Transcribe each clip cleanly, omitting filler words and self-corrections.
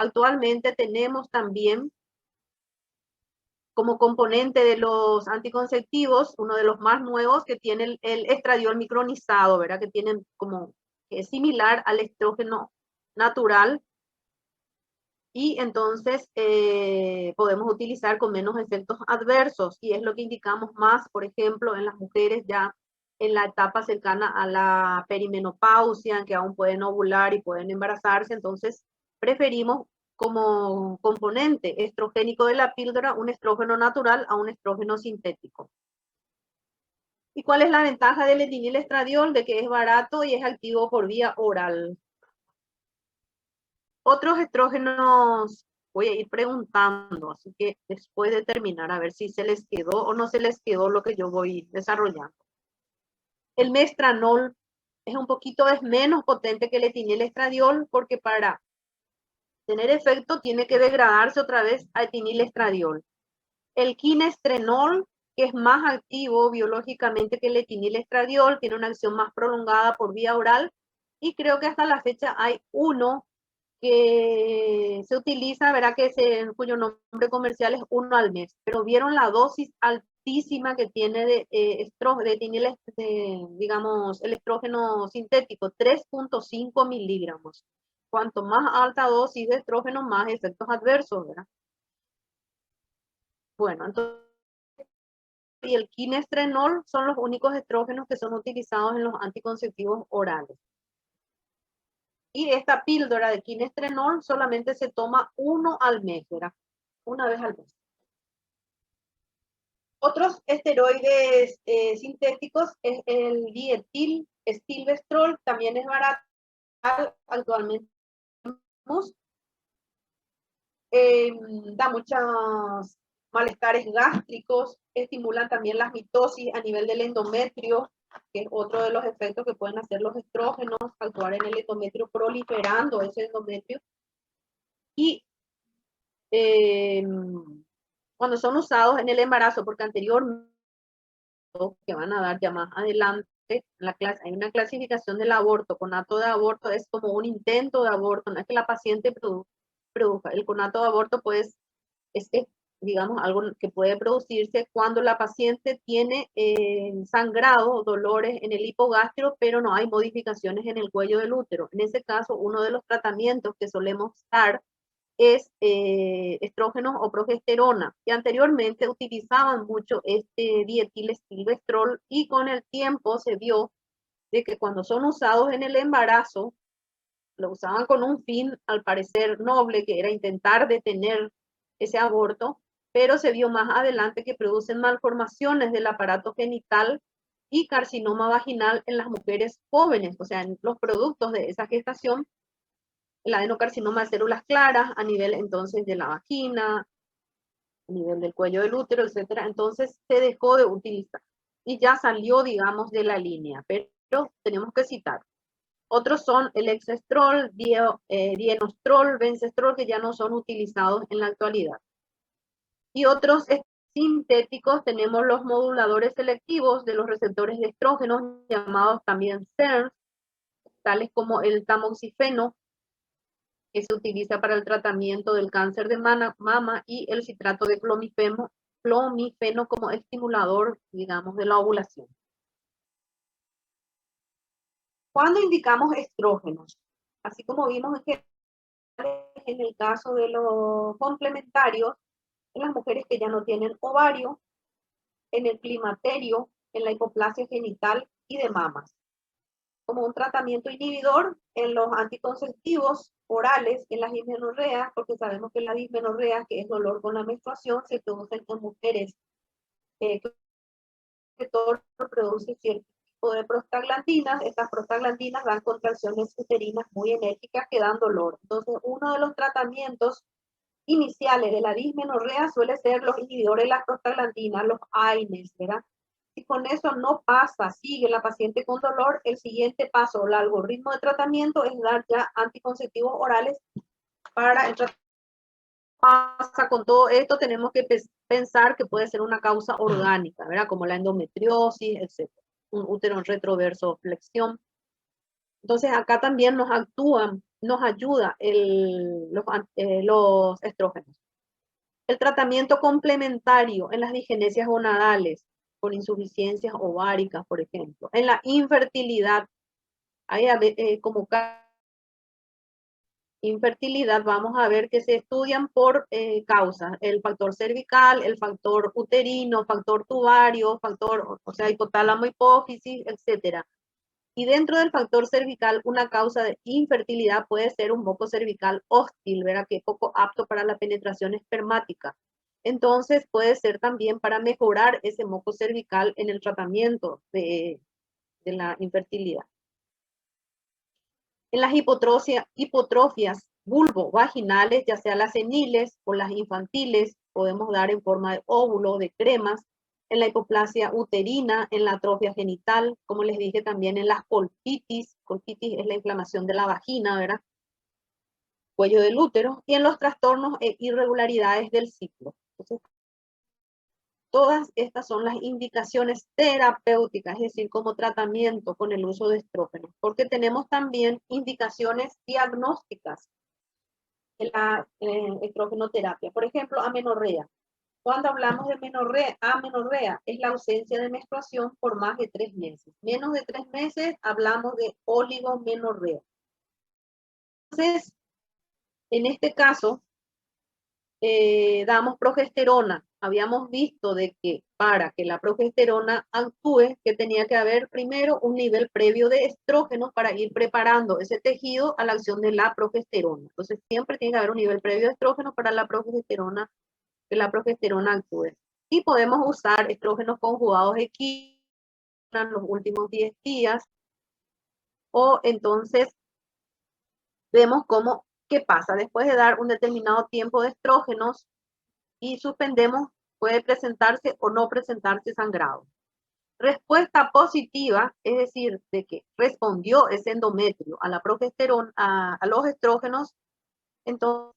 Actualmente tenemos también como componente de los anticonceptivos, uno de los más nuevos que tiene el estradiol micronizado, ¿verdad? Que tienen como, que es similar al estrógeno natural, y entonces podemos utilizar con menos efectos adversos, y es lo que indicamos más, por ejemplo, en las mujeres ya en la etapa cercana a la perimenopausia, que aún pueden ovular y pueden embarazarse. Entonces preferimos como componente estrogénico de la píldora un estrógeno natural a un estrógeno sintético. ¿Y cuál es la ventaja del etinilestradiol? De que es barato y es activo por vía oral. Otros estrógenos voy a ir preguntando, así que después de terminar a ver si se les quedó o no se les quedó lo que yo voy desarrollando. El mestranol es menos potente que el etinilestradiol, porque para tener efecto tiene que degradarse otra vez a etinilestradiol. El quinestrenol, que es más activo biológicamente que el etinilestradiol, tiene una acción más prolongada por vía oral, y creo que hasta la fecha hay uno que se utiliza, verá que cuyo nombre comercial es 1 al mes, pero vieron la dosis altísima que tiene digamos, el estrógeno sintético, 3.5 miligramos. Cuanto más alta dosis de estrógeno, más efectos adversos, ¿verdad? Bueno, entonces, y el quinestrenol son los únicos estrógenos que son utilizados en los anticonceptivos orales. Y esta píldora de quinestrenol solamente se toma 1 al mes, ¿verdad? Una vez al mes. Otros esteroides sintéticos es el dietil stilbestrol, también es barato, actualmente da muchos malestares gástricos, estimulan también la mitosis a nivel del endometrio, que es otro de los efectos que pueden hacer los estrógenos, actuar en el endometrio proliferando ese endometrio. Y cuando son usados en el embarazo, porque anteriormente, que van a dar ya más adelante, hay una clasificación del aborto. Conato de aborto es como un intento de aborto, no es que la paciente produzca. El conato de aborto, pues, es digamos, algo que puede producirse cuando la paciente tiene sangrado, dolores en el hipogástrico, pero no hay modificaciones en el cuello del útero. En ese caso, uno de los tratamientos que solemos dar es estrógenos o progesterona, que anteriormente utilizaban mucho este dietilestilbestrol, y con el tiempo se vio de que cuando son usados en el embarazo, lo usaban con un fin al parecer noble, que era intentar detener ese aborto, pero se vio más adelante que producen malformaciones del aparato genital y carcinoma vaginal en las mujeres jóvenes, o sea, en los productos de esa gestación, el adenocarcinoma de células claras a nivel entonces de la vagina, a nivel del cuello del útero, etcétera. Entonces se dejó de utilizar y ya salió, digamos, de la línea, pero tenemos que citar. Otros son el exestrol, dienostrol, bencestrol, que ya no son utilizados en la actualidad. Y otros sintéticos, tenemos los moduladores selectivos de los receptores de estrógenos, llamados también SERMs, tales como el tamoxifeno, que se utiliza para el tratamiento del cáncer de mama, y el citrato de clomifeno como estimulador, digamos, de la ovulación. ¿Cuándo indicamos estrógenos? Así como vimos en el caso de los complementarios, en las mujeres que ya no tienen ovario, en el climaterio, en la hipoplasia genital y de mamas. Como un tratamiento inhibidor en los anticonceptivos orales, en las dismenorreas, porque sabemos que la dismenorrea, que es dolor con la menstruación, se produce en mujeres que todo produce cierto tipo de prostaglandinas. Estas prostaglandinas dan contracciones uterinas muy enérgicas que dan dolor. Entonces, uno de los tratamientos iniciales de la dismenorrea suele ser los inhibidores de las prostaglandinas, los AINES, ¿verdad? Si con eso no pasa, sigue la paciente con dolor, el siguiente paso, el algoritmo de tratamiento es dar ya anticonceptivos orales para el tratamiento. Pasa con todo esto, tenemos que pensar que puede ser una causa orgánica, ¿verdad? Como la endometriosis, etc. Un útero en retroverso flexión. Entonces acá también nos actúan nos ayuda los estrógenos. El tratamiento complementario en las disgenesias gonadales, con insuficiencias ováricas, por ejemplo. En la infertilidad, hay como infertilidad, vamos a ver que se estudian por causas, el factor cervical, el factor uterino, factor tubario, factor, o sea, hipotálamo, hipófisis, etcétera. Y dentro del factor cervical, una causa de infertilidad puede ser un moco cervical hostil, ¿verdad? Que es poco apto para la penetración espermática. Entonces puede ser también para mejorar ese moco cervical en el tratamiento de la infertilidad. En las hipotrofias vulvo-vaginales, ya sea las seniles o las infantiles, podemos dar en forma de óvulo, de cremas. En la hipoplasia uterina, en la atrofia genital, como les dije también en las colpitis es la inflamación de la vagina, ¿verdad? Cuello del útero, y en los trastornos e irregularidades del ciclo. Entonces, todas estas son las indicaciones terapéuticas, es decir, como tratamiento con el uso de estrógenos, porque tenemos también indicaciones diagnósticas en la estrogenoterapia. Por ejemplo, amenorrea. Cuando hablamos de amenorrea es la ausencia de menstruación por más de 3 meses. Menos de 3 meses hablamos de oligomenorrea. Entonces, en este caso, damos progesterona. Habíamos visto de que para que la progesterona actúe, que tenía que haber primero un nivel previo de estrógeno para ir preparando ese tejido a la acción de la progesterona. Entonces siempre tiene que haber un nivel previo de estrógeno para la progesterona, que la progesterona actúe. Y podemos usar estrógenos conjugados equivalentes en los últimos 10 días. O entonces vemos cómo, qué pasa después de dar un determinado tiempo de estrógenos y suspendemos, puede presentarse o no presentarse sangrado. Respuesta positiva, es decir, de que respondió ese endometrio a la progesterona, a los estrógenos, entonces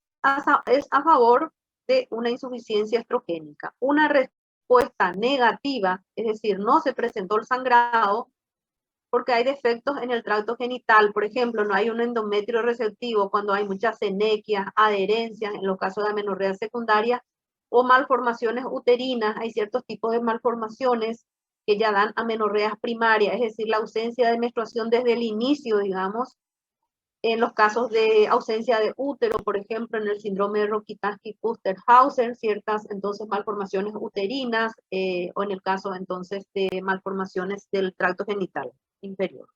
es a favor de una insuficiencia estrogénica. Una respuesta negativa, es decir, no se presentó el sangrado porque hay defectos en el tracto genital. Por ejemplo, no hay un endometrio receptivo cuando hay muchas senequias, adherencias, en los casos de amenorrea secundaria, o malformaciones uterinas. Hay ciertos tipos de malformaciones que ya dan amenorreas primarias, es decir, la ausencia de menstruación desde el inicio, digamos. En los casos de ausencia de útero, por ejemplo, en el síndrome de Rokitansky-Kuster-Hauser, ciertas entonces malformaciones uterinas, o en el caso entonces de malformaciones del tracto genital inferior.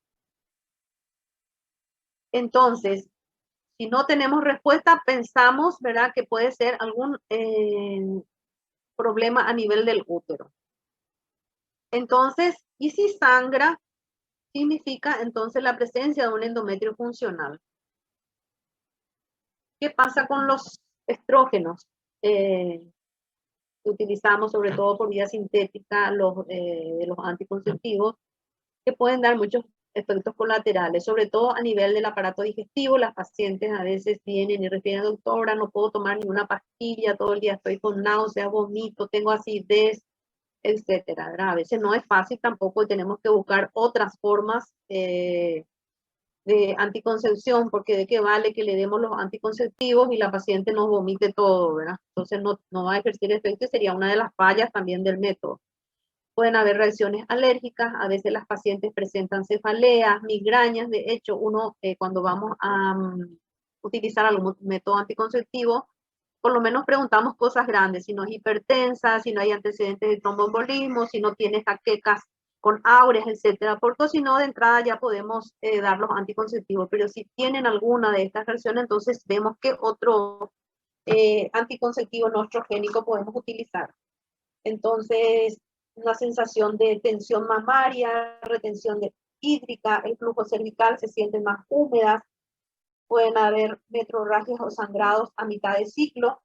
Entonces, si no tenemos respuesta, pensamos, ¿verdad?, que puede ser algún problema a nivel del útero. Entonces, y si sangra, significa entonces la presencia de un endometrio funcional. ¿Qué pasa con los estrógenos? Que utilizamos sobre todo por vía sintética, los anticonceptivos, que pueden dar muchos efectos colaterales, sobre todo a nivel del aparato digestivo. Las pacientes a veces vienen y refieren, doctora, no puedo tomar ninguna pastilla, todo el día estoy con náuseas, vomito, tengo acidez, etcétera. A veces no es fácil tampoco y tenemos que buscar otras formas de anticoncepción, porque de qué vale que le demos los anticonceptivos y la paciente nos vomite todo, ¿verdad? Entonces no va a ejercer efecto y sería una de las fallas también del método. Pueden haber reacciones alérgicas, a veces las pacientes presentan cefaleas, migrañas. De hecho, uno cuando vamos a utilizar algún método anticonceptivo, por lo menos preguntamos cosas grandes, si no es hipertensa, si no hay antecedentes de tromboembolismo, si no tiene jaquecas con aureas, etcétera, porque si no, de entrada ya podemos dar los anticonceptivos, pero si tienen alguna de estas reacciones, entonces vemos que otro anticonceptivo no estrogénico podemos utilizar. Entonces, una sensación de tensión mamaria, retención hídrica, el flujo cervical se sienten más húmedas, pueden haber metrorragias o sangrados a mitad de ciclo.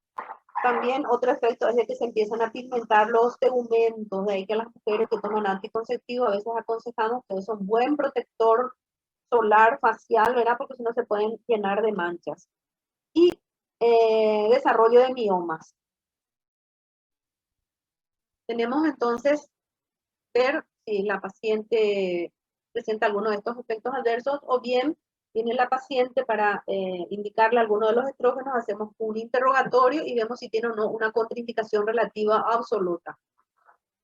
También otro efecto es de que se empiezan a pigmentar los tegumentos, de ahí que las mujeres que toman anticonceptivo a veces aconsejamos que es un buen protector solar facial, ¿verdad? Porque si no se pueden llenar de manchas. Y desarrollo de miomas. Tenemos entonces ver si la paciente presenta alguno de estos efectos adversos o bien Viene la paciente para indicarle alguno de los estrógenos, hacemos un interrogatorio y vemos si tiene o no una contraindicación relativa absoluta.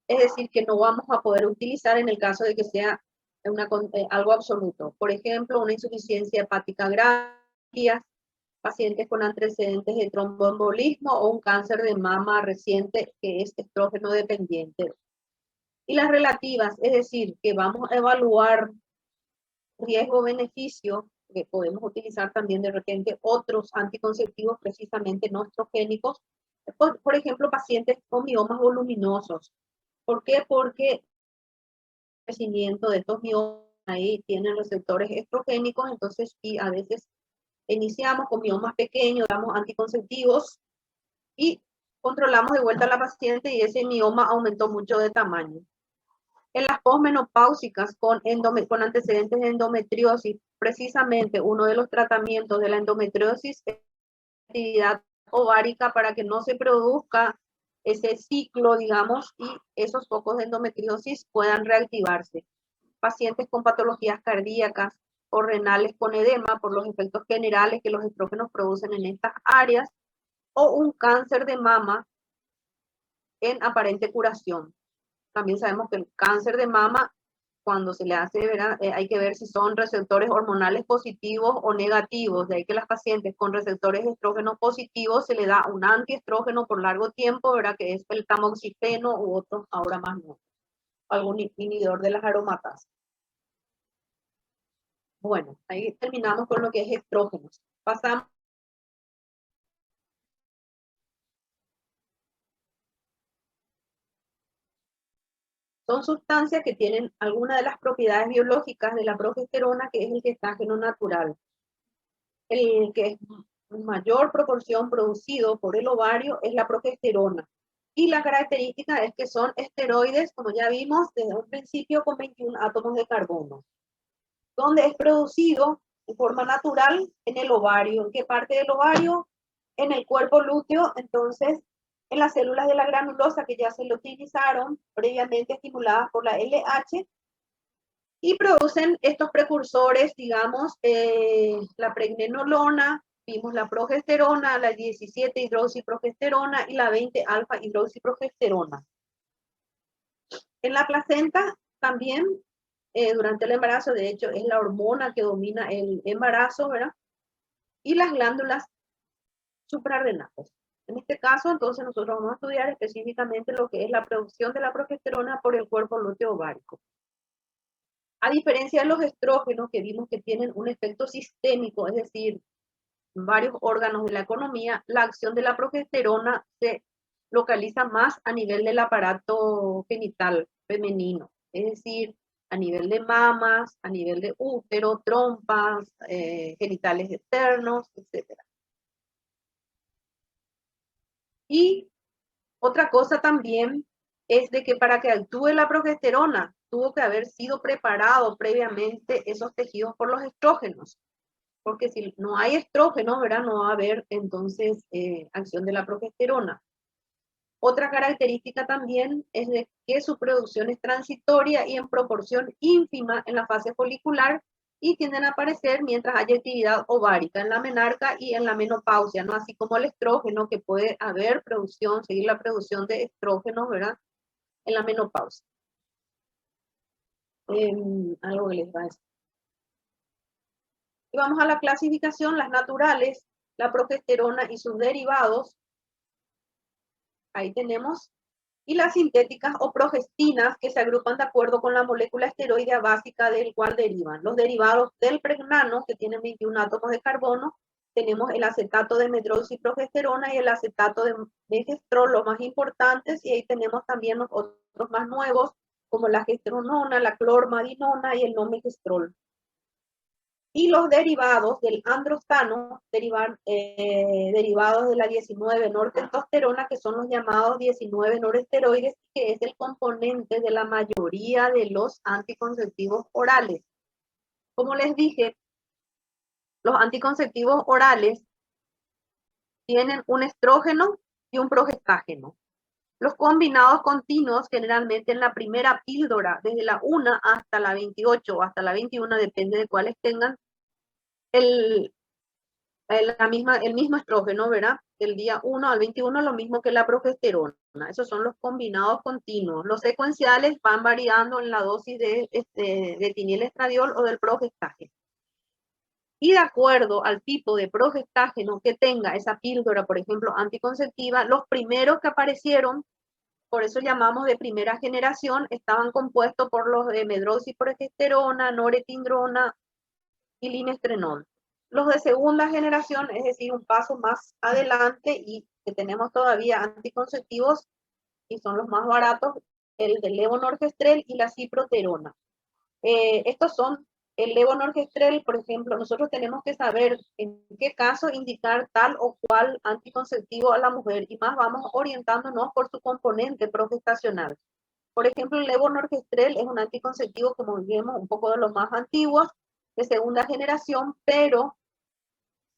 Es decir, que no vamos a poder utilizar en el caso de que sea algo absoluto. Por ejemplo, una insuficiencia hepática grave, pacientes con antecedentes de tromboembolismo o un cáncer de mama reciente que es estrógeno dependiente. Y las relativas, es decir, que vamos a evaluar riesgo-beneficio, que podemos utilizar también de repente otros anticonceptivos precisamente no estrogénicos, por ejemplo, pacientes con miomas voluminosos. ¿Por qué? Porque el crecimiento de estos miomas ahí tienen receptores estrogénicos, entonces y a veces iniciamos con miomas pequeños, damos anticonceptivos y controlamos de vuelta a la paciente y ese mioma aumentó mucho de tamaño. En las posmenopáusicas con antecedentes de endometriosis, precisamente uno de los tratamientos de la endometriosis es la actividad ovárica para que no se produzca ese ciclo, digamos, y esos focos de endometriosis puedan reactivarse. Pacientes con patologías cardíacas o renales con edema por los efectos generales que los estrógenos producen en estas áreas, o un cáncer de mama en aparente curación. También sabemos que el cáncer de mama, cuando se le hace, hay que ver si son receptores hormonales positivos o negativos. De ahí que las pacientes con receptores estrógenos positivos se le da un antiestrógeno por largo tiempo, ¿verdad? Que es el tamoxifeno u otros ahora más nuevos, algún inhibidor de las aromatasas. Bueno, ahí terminamos con lo que es estrógenos. Pasamos. Son sustancias que tienen alguna de las propiedades biológicas de la progesterona, que es el gestágeno natural. El que es mayor proporción producido por el ovario es la progesterona. Y la característica es que son esteroides, como ya vimos desde un principio, con 21 átomos de carbono. Donde es producido de forma natural en el ovario. ¿En qué parte del ovario? En el cuerpo lúteo, entonces en las células de la granulosa que ya se lo utilizaron previamente estimuladas por la LH y producen estos precursores, digamos, la pregnenolona, vimos la progesterona, la 17 hidroxiprogesterona y la 20 alfa hidroxiprogesterona. En la placenta también, durante el embarazo, de hecho, es la hormona que domina el embarazo, ¿verdad? Y las glándulas suprarrenales. En este caso, entonces, nosotros vamos a estudiar específicamente lo que es la producción de la progesterona por el cuerpo lúteo ovárico. A diferencia de los estrógenos, que vimos que tienen un efecto sistémico, es decir, en varios órganos de la economía, la acción de la progesterona se localiza más a nivel del aparato genital femenino, es decir, a nivel de mamas, a nivel de útero, trompas, genitales externos, etc. Y otra cosa también es de que para que actúe la progesterona tuvo que haber sido preparado previamente esos tejidos por los estrógenos, porque si no hay estrógeno, ¿verdad? No va a haber entonces acción de la progesterona. Otra característica también es de que su producción es transitoria y en proporción ínfima en la fase folicular y tienden a aparecer mientras haya actividad ovárica en la menarca y en la menopausia, ¿no? Así como el estrógeno, que puede haber producción, seguir la producción de estrógenos, ¿verdad? En la menopausia. Algo que les va a decir. Y vamos a la clasificación, las naturales, la progesterona y sus derivados. Ahí tenemos. Y las sintéticas o progestinas, que se agrupan de acuerdo con la molécula esteroidea básica del cual derivan. Los derivados del pregnano, que tienen 21 átomos de carbono, tenemos el acetato de medroxiprogesterona y el acetato de megestrol, los más importantes, y ahí tenemos también los otros más nuevos, como la gestronona, la clormadinona y el no-megestrol. Y los derivados del androstano, derivados de la 19-nortestosterona, que son los llamados 19-noresteroides, que es el componente de la mayoría de los anticonceptivos orales. Como les dije, los anticonceptivos orales tienen un estrógeno y un progestágeno. Los combinados continuos, generalmente en la primera píldora, desde la 1 hasta la 28 o hasta la 21, depende de cuáles tengan, el, el mismo estrógeno, ¿verdad? Del día 1 al 21, lo mismo que la progesterona. Esos son los combinados continuos. Los secuenciales van variando en la dosis de etinilestradiol o del progestágeno. Y de acuerdo al tipo de progestágeno que tenga esa píldora, por ejemplo, anticonceptiva, los primeros que aparecieron, por eso llamamos de primera generación, estaban compuestos por los de medroxiprogesterona, norepinefrina y linestrenol. Los de segunda generación, es decir, un paso más adelante y que tenemos todavía anticonceptivos y son los más baratos, el del levonorgestrel y la ciproterona. Estos son el levonorgestrel, por ejemplo, nosotros tenemos que saber en qué caso indicar tal o cual anticonceptivo a la mujer y más vamos orientándonos por su componente progestacional. Por ejemplo, el levonorgestrel es un anticonceptivo, como vimos, un poco de los más antiguos, de segunda generación, pero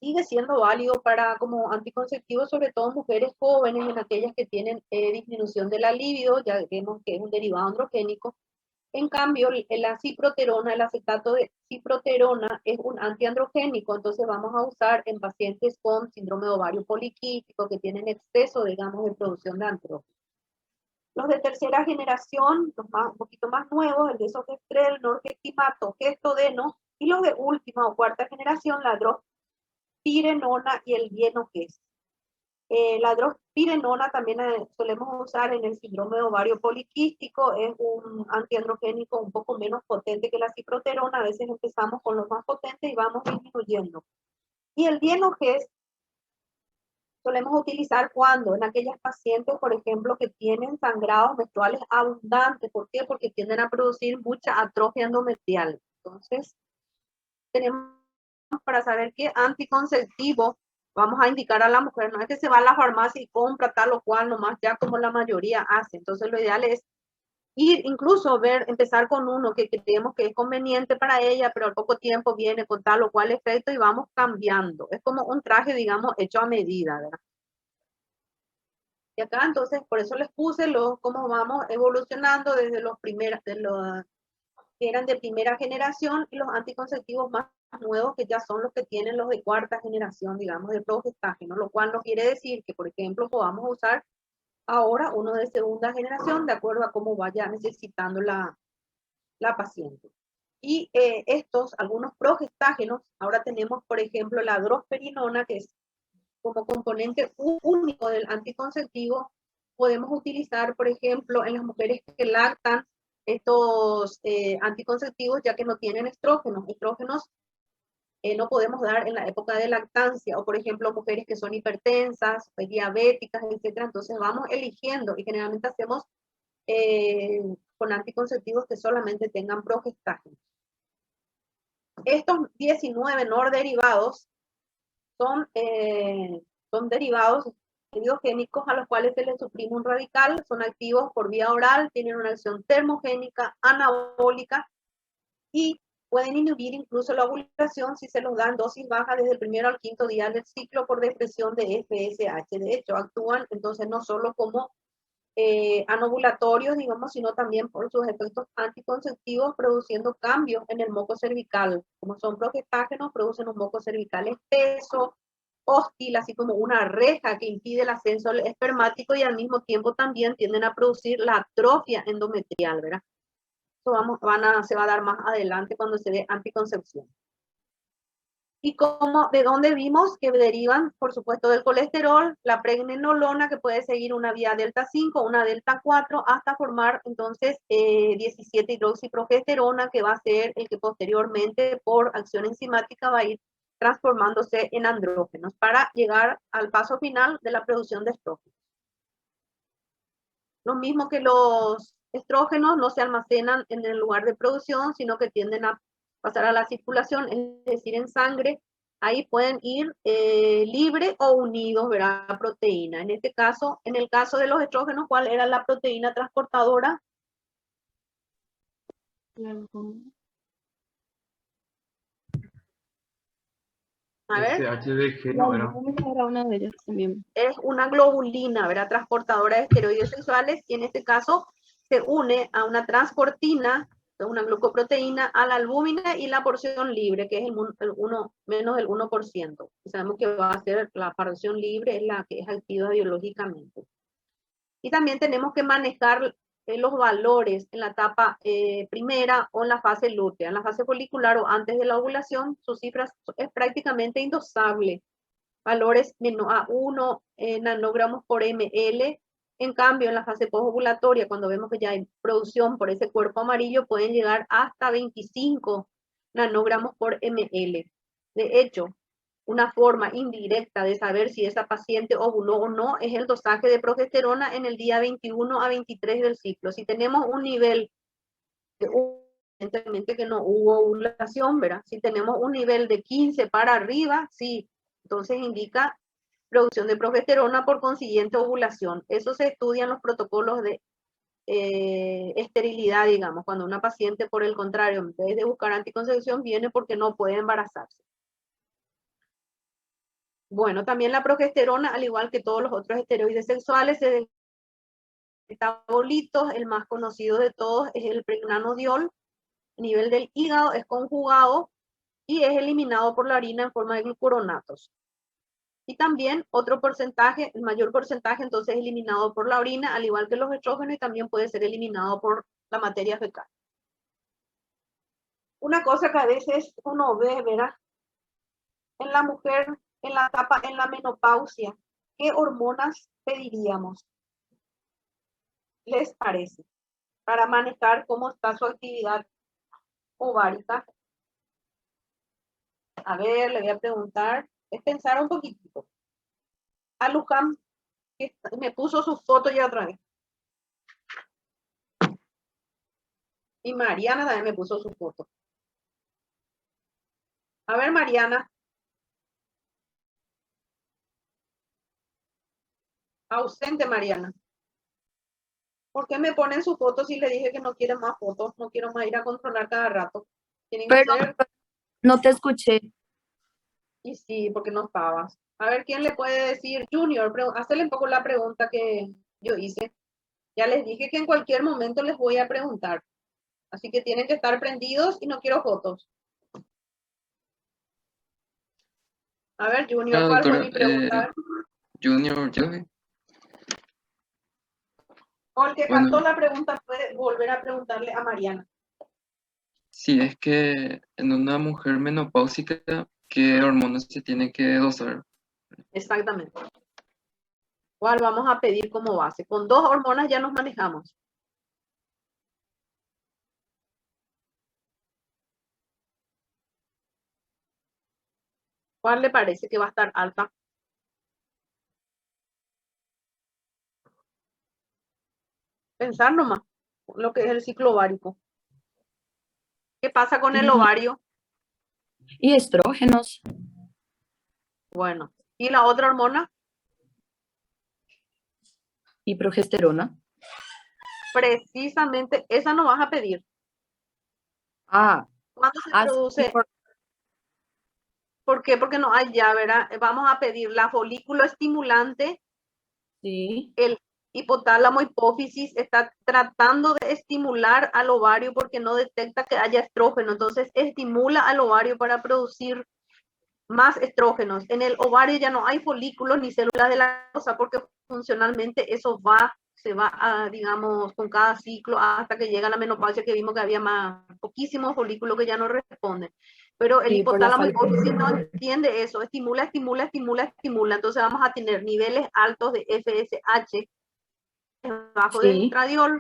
sigue siendo válido para como anticonceptivo, sobre todo en mujeres jóvenes, en aquellas que tienen disminución de la libido, ya vemos que es un derivado androgénico. En cambio, la ciproterona, el acetato de ciproterona es un antiandrogénico, entonces vamos a usar en pacientes con síndrome de ovario poliquístico, que tienen exceso, digamos, de producción de andrógenos. Los de tercera generación, los más, un poquito más nuevos, el desogestrel, norgestimato, gestodeno, y los de última o cuarta generación, la drospirenona y el dienogest. La drospirenona también solemos usar en el síndrome de ovario poliquístico, es un antiandrogénico un poco menos potente que la ciproterona, a veces empezamos con los más potentes y vamos disminuyendo. Y el dienogest solemos utilizar cuando en aquellas pacientes, por ejemplo, que tienen sangrados menstruales abundantes. ¿Por qué? Porque tienden a producir mucha atrofia endometrial. Entonces, tenemos para saber qué anticonceptivo vamos a indicar a la mujer. No es que se va a la farmacia y compra tal o cual, nomás ya como la mayoría hace. Entonces, lo ideal es ir, incluso empezar con uno que creemos que es conveniente para ella, pero al poco tiempo viene con tal o cual efecto y vamos cambiando. Es como un traje, digamos, hecho a medida, ¿verdad? Y acá entonces, por eso les puse cómo vamos evolucionando desde los primeros, que eran de primera generación y los anticonceptivos más nuevos que ya son los que tienen los de cuarta generación, digamos, de progestágeno, lo cual no quiere decir que, por ejemplo, podamos usar ahora uno de segunda generación de acuerdo a cómo vaya necesitando la paciente. Y algunos progestágenos, ahora tenemos, por ejemplo, la drosperinona, que es como componente único del anticonceptivo. Podemos utilizar, por ejemplo, en las mujeres que lactan estos anticonceptivos, ya que no tienen estrógenos. Estrógenos no podemos dar en la época de lactancia, o por ejemplo, mujeres que son hipertensas, diabéticas, etcétera. Entonces vamos eligiendo y generalmente hacemos con anticonceptivos que solamente tengan progestágenos. Estos 19 norderivados son derivados biogénicos a los cuales se les suprime un radical, son activos por vía oral, tienen una acción termogénica, anabólica y pueden inhibir incluso la ovulación si se los dan dosis bajas desde el primero al quinto día del ciclo por depresión de FSH. De hecho, actúan entonces no solo como anovulatorios, digamos, sino también por sus efectos anticonceptivos, produciendo cambios en el moco cervical. Como son progestágenos, producen un moco cervical espeso, hostil, así como una reja que impide el ascenso espermático y al mismo tiempo también tienden a producir la atrofia endometrial, ¿verdad? Eso se va a dar más adelante cuando se dé anticoncepción. Y de dónde vimos que derivan, por supuesto, del colesterol, la pregnenolona, que puede seguir una vía delta 5, una delta 4, hasta formar entonces 17 hidroxiprogesterona, que va a ser el que posteriormente, por acción enzimática, va a ir transformándose en andrógenos para llegar al paso final de la producción de estrógenos. Lo mismo que los estrógenos no se almacenan en el lugar de producción, sino que tienden a pasar a la circulación, es decir, en sangre. Ahí pueden ir libre o unidos, ¿verdad? La proteína. En este caso, en el caso de los estrógenos, ¿cuál era la proteína transportadora? A ver. SHBG no era. Una de ellas también. Es una globulina, ¿verdad? Transportadora de esteroides sexuales, y en este caso se une a una transportina una glucoproteína, a la albúmina y la porción libre, que es menos del 1%. Y sabemos que va a ser la porción libre, es la que es activa biológicamente. Y también tenemos que manejar los valores en la etapa primera o en la fase lútea. En la fase folicular o antes de la ovulación, sus cifras es prácticamente indosable. Valores a 1 nanogramos por ml. En cambio, en la fase posovulatoria, cuando vemos que ya hay producción por ese cuerpo amarillo, pueden llegar hasta 25 nanogramos por ml. De hecho, una forma indirecta de saber si esa paciente ovuló o no es el dosaje de progesterona en el día 21 a 23 del ciclo. Si tenemos un nivel evidentemente que no hubo ovulación, ¿verdad? Si tenemos un nivel de 15 para arriba, sí, entonces indica producción de progesterona, por consiguiente ovulación. Eso se estudia en los protocolos de esterilidad, digamos, cuando una paciente, por el contrario, en vez de buscar anticoncepción, viene porque no puede embarazarse. Bueno, también la progesterona, al igual que todos los otros esteroides sexuales, se metabolitos. El más conocido de todos es el pregranodiol. A nivel del hígado es conjugado y es eliminado por la orina en forma de glucuronatos. Y también otro porcentaje, el mayor porcentaje, entonces es eliminado por la orina, al igual que los estrógenos, y también puede ser eliminado por la materia fecal. Una cosa que a veces uno ve, ¿verdad? En la mujer, en la etapa, en la menopausia, ¿qué hormonas pediríamos? ¿Les parece? Para manejar cómo está su actividad ovárica. A ver, le voy a preguntar, es pensar un poquitito. A Luján, que me puso su foto ya otra vez. Y Mariana también me puso su foto. A ver, Mariana. Ausente, Mariana. ¿Por qué me ponen su foto si le dije que no quiere más fotos? No quiero más ir a controlar cada rato. Tienen que ser... No te escuché. Y sí, porque no estabas. A ver, ¿quién le puede decir? Junior, hazle un poco la pregunta que yo hice. Ya les dije que en cualquier momento les voy a preguntar. Así que tienen que estar prendidos y no quiero fotos. A ver, Junior, ¿cuál fue mi pregunta? Junior, yo. O el que cantó la pregunta puede volver a preguntarle a Mariana. Sí, es que en una mujer menopáusica, ¿qué hormonas se tiene que dosar? Exactamente. ¿Cuál vamos a pedir como base? Con 2 hormonas ya nos manejamos. ¿Cuál le parece que va a estar alta? Pensar nomás lo que es el ciclo ovárico. ¿Qué pasa con el ovario? Y estrógenos. Bueno, ¿y la otra hormona? Y progesterona. Precisamente esa no vas a pedir. ¿Cuándo se produce? ¿Por qué? Porque no hay ya, ¿verdad? Vamos a pedir la folículo estimulante. Sí. El hipotálamo hipófisis está tratando de estimular al ovario porque no detecta que haya estrógeno. Entonces estimula al ovario para producir más estrógenos. En el ovario ya no hay folículos ni células de la cosa porque funcionalmente eso se va a, digamos, con cada ciclo hasta que llega la menopausia, que vimos que había poquísimos folículos que ya no responden. Pero el hipotálamo hipófisis no entiende eso, estimula. Entonces vamos a tener niveles altos de FSH bajo del estradiol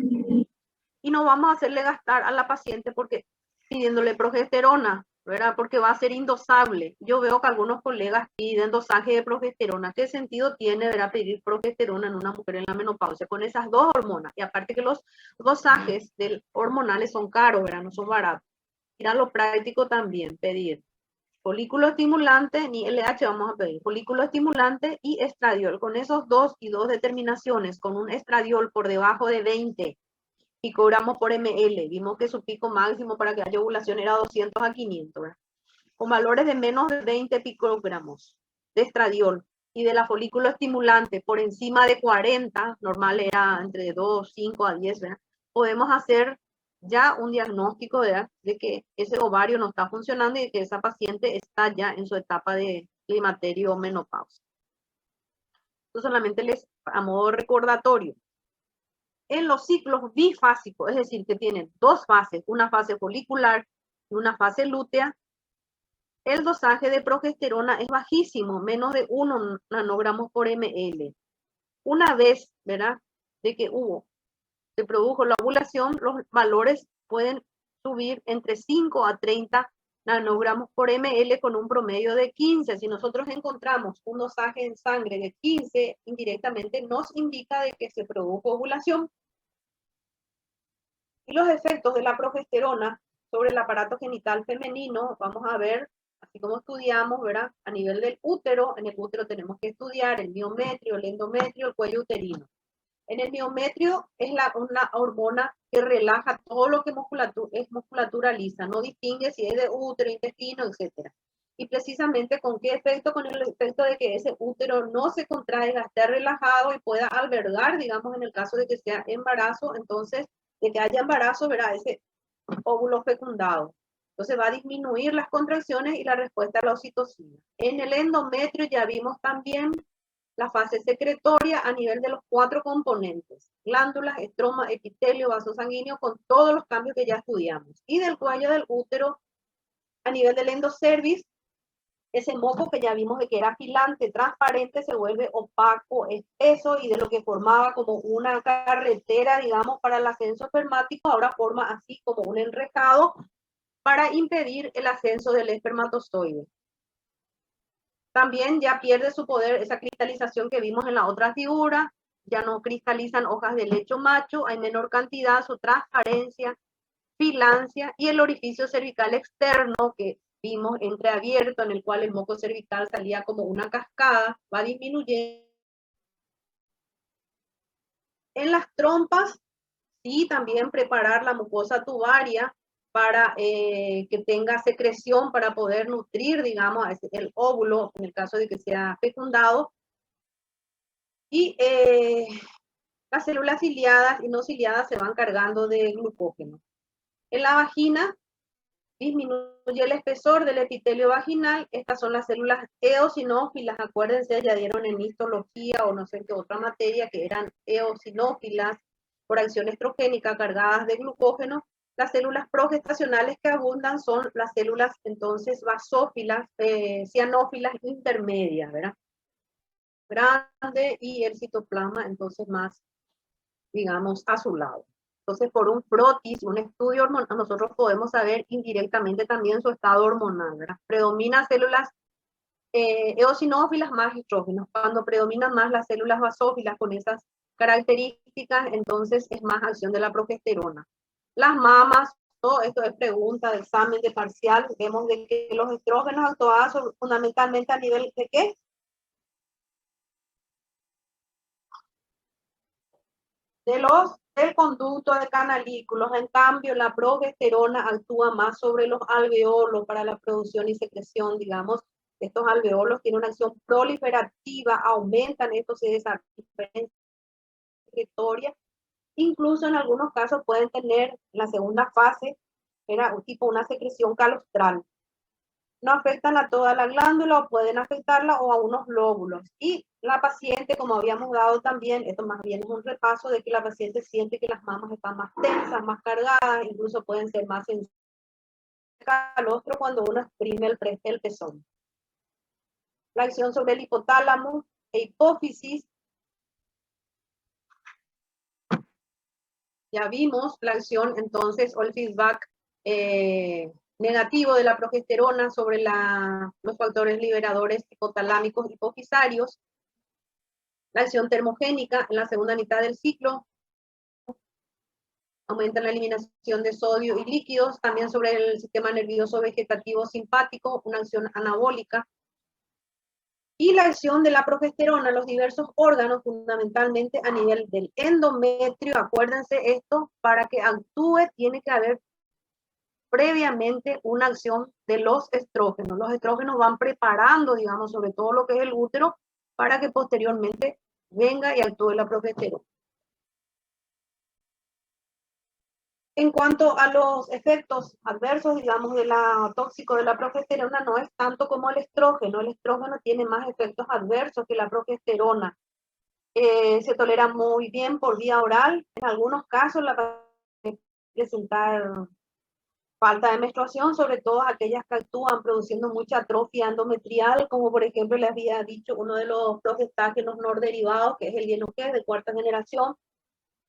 y no vamos a hacerle gastar a la paciente porque pidiéndole progesterona, ¿verdad? Porque va a ser indosable. Yo veo que algunos colegas piden dosaje de progesterona. ¿Qué sentido tiene, ¿verdad?, pedir progesterona en una mujer en la menopausia con esas 2 hormonas? Y aparte que los dosajes hormonales son caros, ¿verdad? No son baratos. Mira lo práctico también, pedir folículo estimulante, ni LH vamos a pedir, folículo estimulante y estradiol. Con esos 2 y 2 determinaciones, con un estradiol por debajo de 20, y cobramos por ml. Vimos que su pico máximo para que haya ovulación era 200 a 500, ¿verdad? Con valores de menos de 20 picogramos de estradiol y de la folículo estimulante por encima de 40, normal era entre 2, 5 a 10, ¿verdad? Podemos hacer ya un diagnóstico de que ese ovario no está funcionando y que esa paciente está ya en su etapa de climaterio o menopausia. Esto solamente les a modo recordatorio. En los ciclos bifásicos, es decir, que tienen dos fases, una fase folicular y una fase lútea, el dosaje de progesterona es bajísimo, menos de 1 nanogramos por ml. Una vez, ¿verdad?, de que se produjo la ovulación, los valores pueden subir entre 5 a 30 nanogramos por ml con un promedio de 15. Si nosotros encontramos un dosaje en sangre de 15, indirectamente nos indica de que se produjo ovulación. Y los efectos de la progesterona sobre el aparato genital femenino, vamos a ver, así como estudiamos, ¿verdad? A nivel del útero, en el útero tenemos que estudiar el miometrio, el endometrio, el cuello uterino. En el miometrio es una hormona que relaja todo lo que es musculatura lisa, no distingue si es de útero, intestino, etc. Y precisamente con qué efecto, con el efecto de que ese útero no se contraiga, esté relajado y pueda albergar, digamos, en el caso de que sea embarazo, entonces, de que haya embarazo, verá ese óvulo fecundado. Entonces va a disminuir las contracciones y la respuesta a la oxitocina. En el endometrio ya vimos también la fase secretoria a nivel de los 4 componentes: glándulas, estroma, epitelio, vaso sanguíneo, con todos los cambios que ya estudiamos. Y del cuello del útero, a nivel del endocervix, ese moco que ya vimos de que era filante, transparente, se vuelve opaco, espeso, y de lo que formaba como una carretera, digamos, para el ascenso espermático, ahora forma así como un enrejado para impedir el ascenso del espermatozoide. También ya pierde su poder esa cristalización que vimos en la otra figura, ya no cristalizan hojas de lecho macho, hay menor cantidad, su transparencia, filancia, y el orificio cervical externo que vimos entreabierto, en el cual el moco cervical salía como una cascada, va disminuyendo. En las trompas, sí, también preparar la mucosa tubaria para que tenga secreción para poder nutrir, digamos, el óvulo, en el caso de que sea fecundado. Y las células ciliadas y no ciliadas se van cargando de glucógeno. En la vagina disminuye el espesor del epitelio vaginal. Estas son las células eosinófilas. Acuérdense, ya dieron en histología o no sé qué otra materia que eran eosinófilas por acción estrogénica cargadas de glucógeno. Las células progestacionales que abundan son las células entonces basófilas, cianófilas intermedias, ¿verdad? Grande, y el citoplasma entonces más, digamos, azulado. Entonces, por un frotis, un estudio hormonal, nosotros podemos saber indirectamente también su estado hormonal, ¿verdad? Predomina células eosinófilas más estrógenos. Cuando predominan más las células basófilas con esas características, entonces es más acción de la progesterona. Las mamas, todo esto es pregunta de examen de parcial, vemos de que los estrógenos actuaban fundamentalmente a nivel de ¿qué? Del conducto de canalículos. En cambio, la progesterona actúa más sobre los alveolos para la producción y secreción, digamos. Estos alveolos tienen una acción proliferativa, aumentan esto, se desarrolla secretoria. Incluso en algunos casos pueden tener la segunda fase, era tipo una secreción calostral. No afectan a toda la glándula o pueden afectarla o a unos lóbulos. Y la paciente, como habíamos dado también, esto más bien es un repaso de que la paciente siente que las mamas están más tensas, más cargadas, incluso pueden ser más sensibles al calostro cuando uno exprime el pezón. La acción sobre el hipotálamo e hipófisis. Ya vimos la acción entonces o el feedback negativo de la progesterona sobre los factores liberadores hipotalámicos hipofisarios. La acción termogénica en la segunda mitad del ciclo aumenta la eliminación de sodio y líquidos, también sobre el sistema nervioso vegetativo simpático, una acción anabólica. Y la acción de la progesterona en los diversos órganos, fundamentalmente a nivel del endometrio. Acuérdense esto, para que actúe tiene que haber previamente una acción de los estrógenos. Los estrógenos van preparando, digamos, sobre todo lo que es el útero, para que posteriormente venga y actúe la progesterona. En cuanto a los efectos adversos, digamos, de la tóxico de la progesterona, no es tanto como el estrógeno. El estrógeno tiene más efectos adversos que la progesterona. Se tolera muy bien por vía oral. En algunos casos la puede presentar falta de menstruación, sobre todo aquellas que actúan produciendo mucha atrofia endometrial, como por ejemplo les había dicho uno de los progestágenos norderivados, que es el Yenoquer de cuarta generación.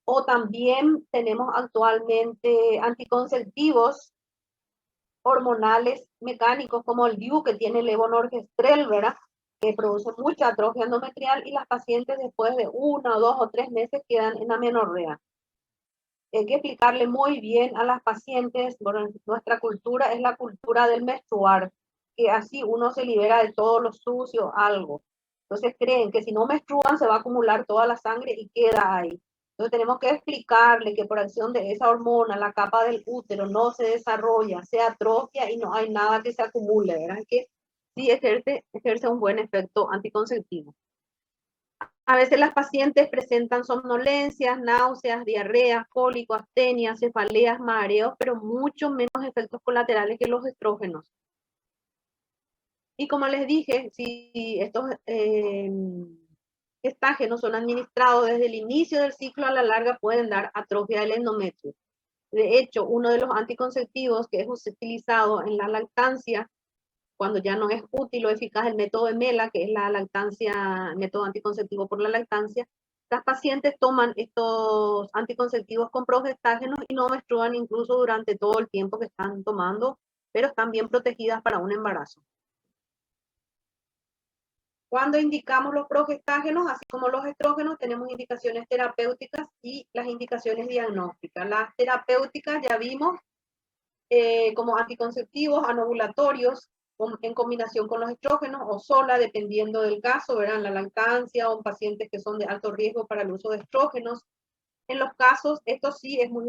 O también tenemos actualmente anticonceptivos hormonales mecánicos como el DIU, que tiene levonorgestrel, ¿verdad? Que produce mucha atrofia endometrial y las pacientes después de 1, 2 o 3 meses quedan en amenorrea. Hay que explicarle muy bien a las pacientes, bueno, nuestra cultura es la cultura del menstruar, que así uno se libera de todo lo sucio, algo. Entonces creen que si no menstruan se va a acumular toda la sangre y queda ahí. Entonces tenemos que explicarle que por acción de esa hormona la capa del útero no se desarrolla, se atrofia y no hay nada que se acumule, ¿verdad? Que sí ejerce un buen efecto anticonceptivo. A veces las pacientes presentan somnolencias, náuseas, diarreas, cólicos, astenias, cefaleas, mareos, pero mucho menos efectos colaterales que los estrógenos. Y como les dije, si estos estágenos son administrados desde el inicio del ciclo, a la larga pueden dar atrofia del endometrio. De hecho, uno de los anticonceptivos que es utilizado en la lactancia, cuando ya no es útil o eficaz el método de Mela, que es la lactancia, método anticonceptivo por la lactancia, las pacientes toman estos anticonceptivos con progestágenos y no menstruan incluso durante todo el tiempo que están tomando, pero están bien protegidas para un embarazo. Cuando indicamos los progestágenos, así como los estrógenos, tenemos indicaciones terapéuticas y las indicaciones diagnósticas. Las terapéuticas ya vimos como anticonceptivos, anovulatorios, en combinación con los estrógenos o sola, dependiendo del caso, verán, la lactancia o en pacientes que son de alto riesgo para el uso de estrógenos. En los casos, esto sí es muy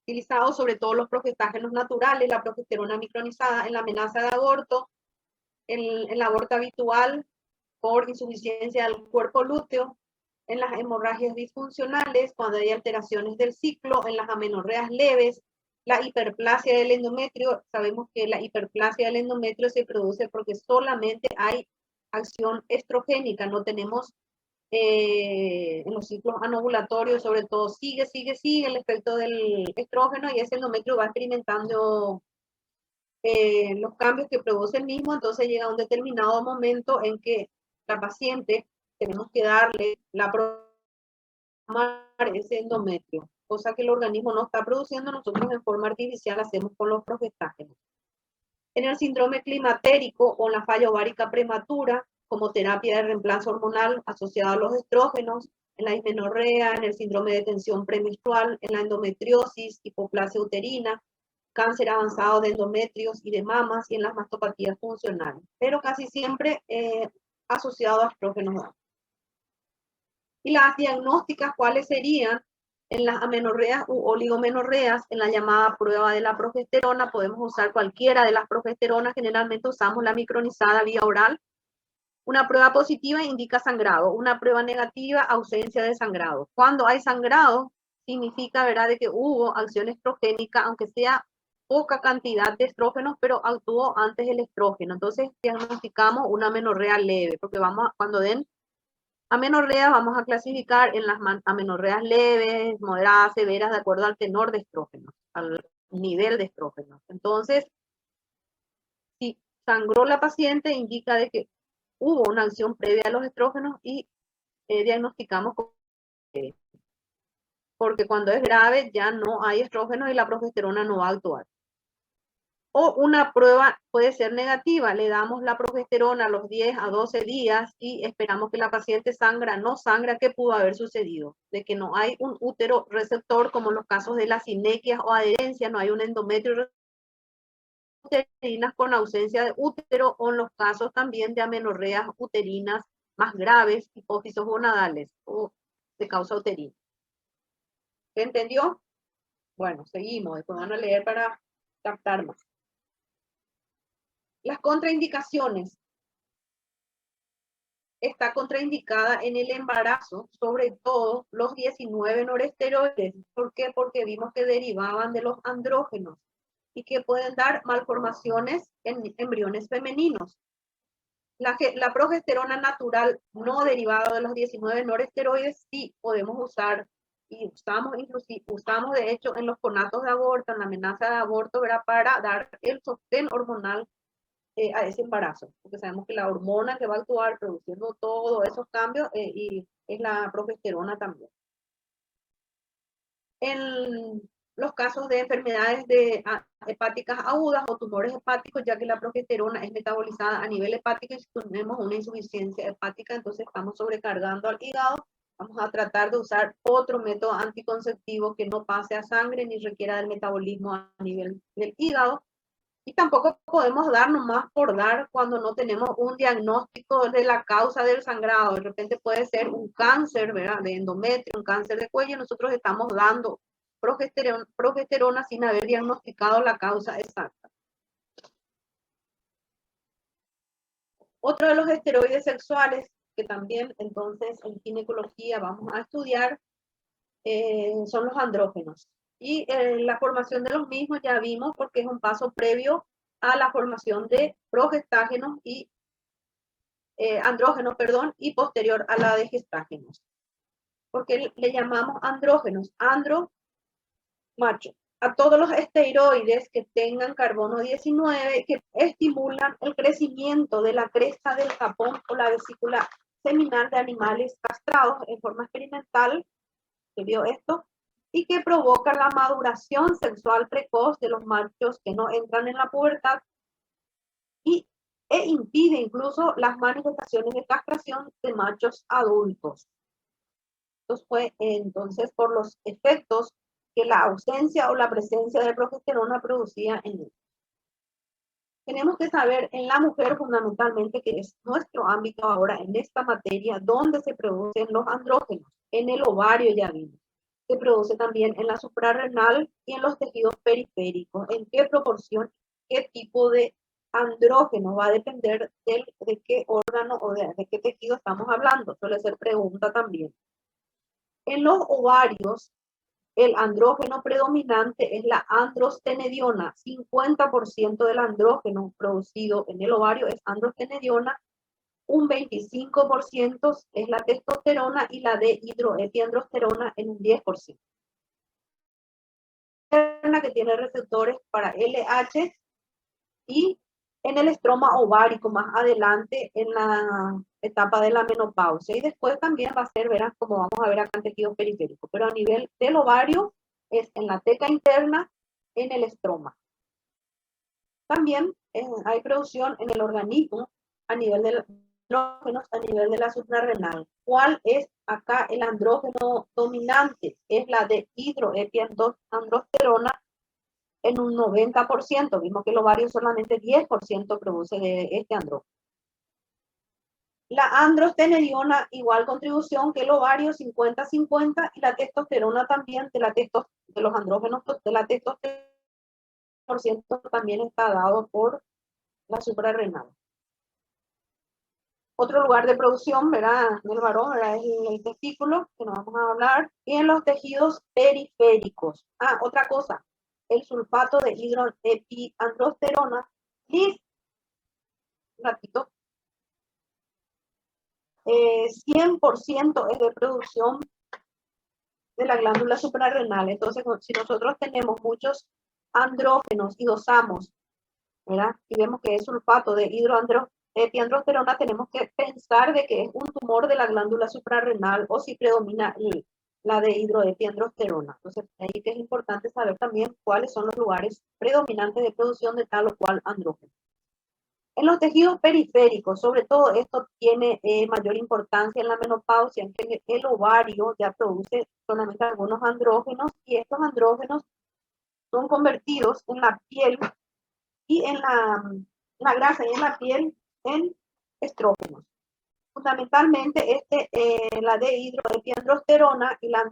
utilizado, sobre todo los progestágenos naturales, la progesterona micronizada en la amenaza de aborto, en el aborto habitual por insuficiencia del cuerpo lúteo, en las hemorragias disfuncionales, cuando hay alteraciones del ciclo, en las amenorreas leves, la hiperplasia del endometrio. Sabemos que la hiperplasia del endometrio se produce porque solamente hay acción estrogénica, no tenemos en los ciclos anovulatorios, sobre todo, sigue el efecto del estrógeno y ese endometrio va experimentando los cambios que produce el mismo. Entonces llega un determinado momento en que la paciente tenemos que darle la ese endometrio, cosa que el organismo no está produciendo, nosotros en forma artificial hacemos con los progestágenos. En el síndrome climatérico o la falla ovárica prematura, como terapia de reemplazo hormonal asociada a los estrógenos, en la dismenorrea, en el síndrome de tensión premenstrual, en la endometriosis, hipoplasia uterina, cáncer avanzado de endometrios y de mamas y en las mastopatías funcionales, pero casi siempre asociado a estrógenos. Y las diagnósticas, ¿cuáles serían? En las amenorreas u oligomenorreas, en la llamada prueba de la progesterona, podemos usar cualquiera de las progesteronas, generalmente usamos la micronizada vía oral. Una prueba positiva indica sangrado, una prueba negativa, ausencia de sangrado. Cuando hay sangrado, significa, ¿verdad?, de que hubo acción estrogénica, aunque sea poca cantidad de estrógenos, pero actuó antes el estrógeno. Entonces, diagnosticamos una amenorrea leve, porque cuando den amenorreas, vamos a clasificar en las amenorreas leves, moderadas, severas, de acuerdo al tenor de estrógenos, al nivel de estrógenos. Entonces, si sangró la paciente, indica de que hubo una acción previa a los estrógenos y diagnosticamos con porque cuando es grave ya no hay estrógenos y la progesterona no va a actuar. O una prueba puede ser negativa, le damos la progesterona a los 10 a 12 días y esperamos que la paciente no sangra, ¿qué pudo haber sucedido? De que no hay un útero receptor, como en los casos de las sinequias o adherencia, no hay un endometrio uterinas con ausencia de útero, o en los casos también de amenorreas uterinas más graves, hipófisis gonadales o de causa uterina. ¿Se entendió? Bueno, seguimos, después van a leer para captar más. Las contraindicaciones. está contraindicada en el embarazo, sobre todo los 19 noresteroides. ¿Por qué? Porque vimos que derivaban de los andrógenos y que pueden dar malformaciones en embriones femeninos. La progesterona natural no derivada de los 19 noresteroides sí podemos usar y usamos, inclusive, usamos de hecho en los conatos de aborto, en la amenaza de aborto, ¿verdad? Para dar el sostén hormonal a ese embarazo, porque sabemos que la hormona que va a actuar produciendo todos esos cambios y es la progesterona también. En los casos de enfermedades hepáticas agudas o tumores hepáticos, ya que la progesterona es metabolizada a nivel hepático y si tenemos una insuficiencia hepática, entonces estamos sobrecargando al hígado. Vamos a tratar de usar otro método anticonceptivo que no pase a sangre ni requiera del metabolismo a nivel del hígado. Y tampoco podemos dar nomás por dar cuando no tenemos un diagnóstico de la causa del sangrado. De repente puede ser un cáncer, ¿verdad? De endometrio, un cáncer de cuello. Nosotros estamos dando progesterona sin haber diagnosticado la causa exacta. Otro de los esteroides sexuales que también entonces en ginecología vamos a estudiar son los andrógenos. Y la formación de los mismos ya vimos porque es un paso previo a la formación de progestágenos y andrógenos, perdón, y posterior a la de gestágenos. Porque le llamamos andrógenos, andro, macho, a todos los esteroides que tengan carbono 19 que estimulan el crecimiento de la cresta del tapón o la vesícula seminal de animales castrados en forma experimental, se vio esto, y que provoca la maduración sexual precoz de los machos que no entran en la pubertad e impide incluso las manifestaciones de castración de machos adultos. Entonces fue entonces por los efectos que la ausencia o la presencia de progesterona producía en ellos. Tenemos que saber en la mujer fundamentalmente, que es nuestro ámbito ahora en esta materia, dónde se producen los andrógenos. En el ovario ya vimos. Se produce también en la suprarrenal y en los tejidos periféricos. ¿En qué proporción, qué tipo de andrógeno? Va a depender de qué órgano o de qué tejido estamos hablando. Suele ser pregunta también. En los ovarios, el andrógeno predominante es la androstenediona. 50% del andrógeno producido en el ovario es androstenediona. Un 25% es la testosterona y la dehidroepiandrosterona en un 10%. Que tiene receptores para LH y en el estroma ovárico más adelante en la etapa de la menopausia. Y después también va a ser, verás, como vamos a ver acá en tejido periférico. Pero a nivel del ovario es en la teca interna, en el estroma. También hay producción en el organismo a nivel del andrógenos a nivel de la suprarrenal. ¿Cuál es acá el andrógeno dominante? Es la dehidroepiandrosterona en un 90%. Vimos que el ovario solamente 10% produce de este andrógeno. La androstenediona, igual contribución que el ovario, 50-50, y la testosterona también, de los andrógenos de la testosterona, también está dado por la suprarrenal. Otro lugar de producción, ¿verdad? Del varón, ¿verdad? Es el testículo, que nos vamos a hablar, y en los tejidos periféricos. Otra cosa, el sulfato de hidroepiandrosterona, y, ratito, 100% es de producción de la glándula suprarrenal. Entonces, si nosotros tenemos muchos andrógenos y dosamos, ¿verdad? Y vemos que es sulfato de hidroepiandrosterona, tenemos que pensar de que es un tumor de la glándula suprarrenal o si predomina la de hidroepiandrosterona. Entonces, ahí que es importante saber también cuáles son los lugares predominantes de producción de tal o cual andrógeno. En los tejidos periféricos, sobre todo esto tiene mayor importancia en la menopausia, en que el ovario ya produce solamente algunos andrógenos y estos andrógenos son convertidos en la piel y en la grasa y en la piel en estrógenos. Fundamentalmente la dehidroepiandrosterona y la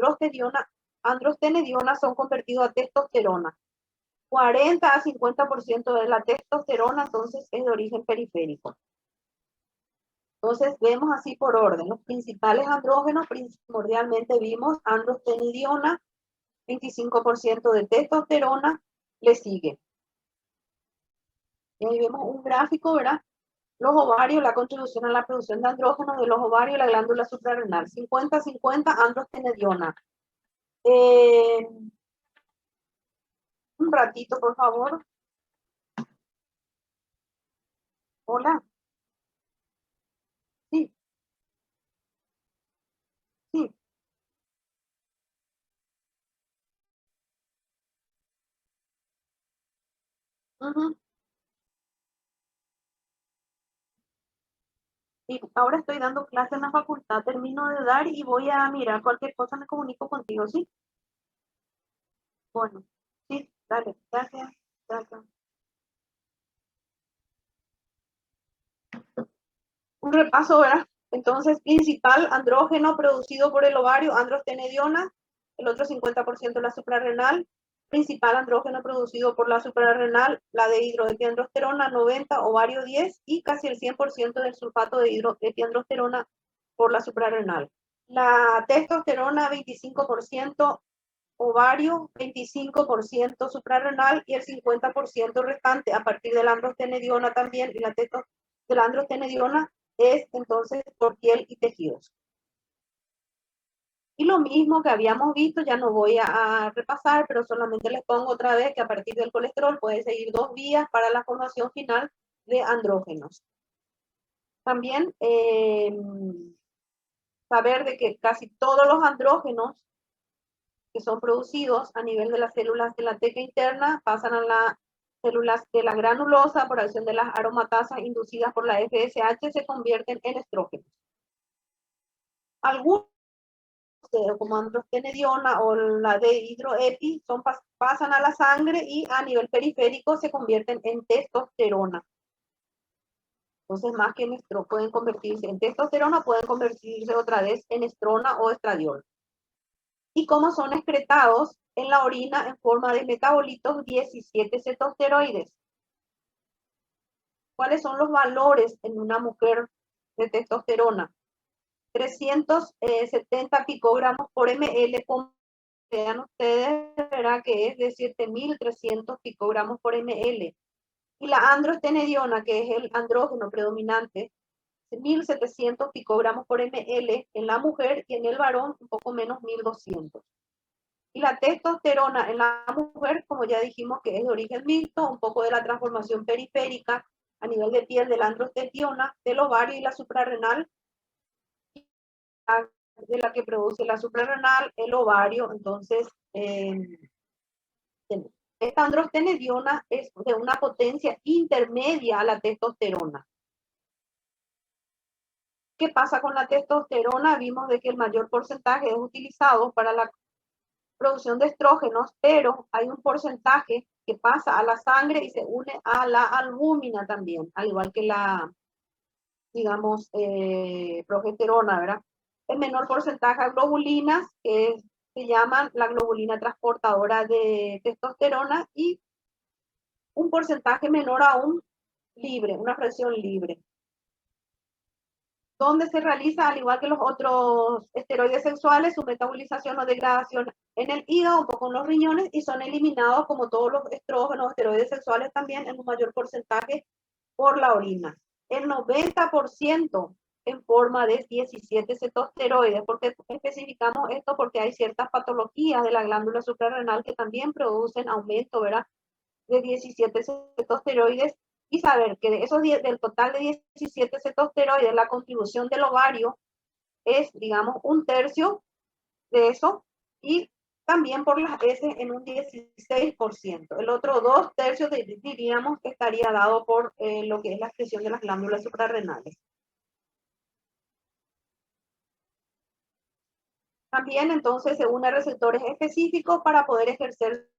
androstenediona son convertidos a testosterona. 40 a 50% de la testosterona entonces es de origen periférico. Entonces vemos así por orden. Los principales andrógenos, primordialmente vimos androstenediona, 25% de testosterona, le sigue. Y ahí vemos un gráfico, ¿verdad? Los ovarios, la contribución a la producción de andrógenos de los ovarios y la glándula suprarrenal. 50-50 androstenediona. Un ratito, por favor. Hola. Sí, sí. Ujú. Y ahora estoy dando clase en la facultad, termino de dar y voy a mirar cualquier cosa, me comunico contigo, ¿sí? Bueno, sí, dale, gracias, gracias. Un repaso, ¿verdad? Entonces, principal andrógeno producido por el ovario, androstenediona, el otro 50% la suprarrenal. Principal andrógeno producido por la suprarrenal, la de hidroepiandrosterona, 90, ovario 10, y casi el 100% del sulfato de hidroepiandrosterona por la suprarrenal. La testosterona, 25%, ovario, 25% suprarrenal y el 50% restante a partir de la androstenediona también, y la de la androstenediona es entonces por piel y tejidos. Y lo mismo que habíamos visto, ya no voy a repasar, pero solamente les pongo otra vez que a partir del colesterol puede seguir 2 vías para la formación final de andrógenos. También saber de que casi todos los andrógenos que son producidos a nivel de las células de la teca interna pasan a las células de la granulosa por acción de las aromatasas inducidas por la FSH, se convierten en estrógenos. Algunos, como androstenediona o la de hidroepi, pasan a la sangre y a nivel periférico se convierten en testosterona. Entonces, más que en pueden convertirse en testosterona, pueden convertirse otra vez en estrona o estradiol. Y cómo son excretados en la orina en forma de metabolitos 17 cetosteroides. ¿Cuáles son los valores en una mujer de testosterona? 370 picogramos por ml, como vean ustedes, verá que es de 7.300 picogramos por ml. Y la androstenediona, que es el andrógeno predominante, 1.700 picogramos por ml en la mujer, y en el varón un poco menos, 1.200. Y la testosterona en la mujer, como ya dijimos, que es de origen mixto, un poco de la transformación periférica a nivel de piel de la androstenediona, del ovario y la suprarrenal, de la que produce la suprarrenal, el ovario. Entonces, esta androstenediona es de una potencia intermedia a la testosterona. ¿Qué pasa con la testosterona? Vimos de que el mayor porcentaje es utilizado para la producción de estrógenos, pero hay un porcentaje que pasa a la sangre y se une a la albúmina también, al igual que la, digamos, progesterona, ¿verdad? El menor porcentaje a globulinas, que se llaman la globulina transportadora de testosterona, y un porcentaje menor aún libre, una fracción libre, donde se realiza, al igual que los otros esteroides sexuales, su metabolización o degradación en el hígado, un poco en los riñones, y son eliminados, como todos los estrógenos, esteroides sexuales también, en un mayor porcentaje por la orina. El 90% en forma de 17 cetosteroides. ¿Por qué especificamos esto? Porque hay ciertas patologías de la glándula suprarrenal que también producen aumento, ¿verdad?, de 17 cetosteroides, y saber que de esos del total de 17 cetosteroides, la contribución del ovario es, digamos, un tercio de eso, y también por las heces en un 16%. El otro 2/3 diríamos que estaría dado por lo que es la excreción de las glándulas suprarrenales. También entonces se une receptores específicos para poder ejercer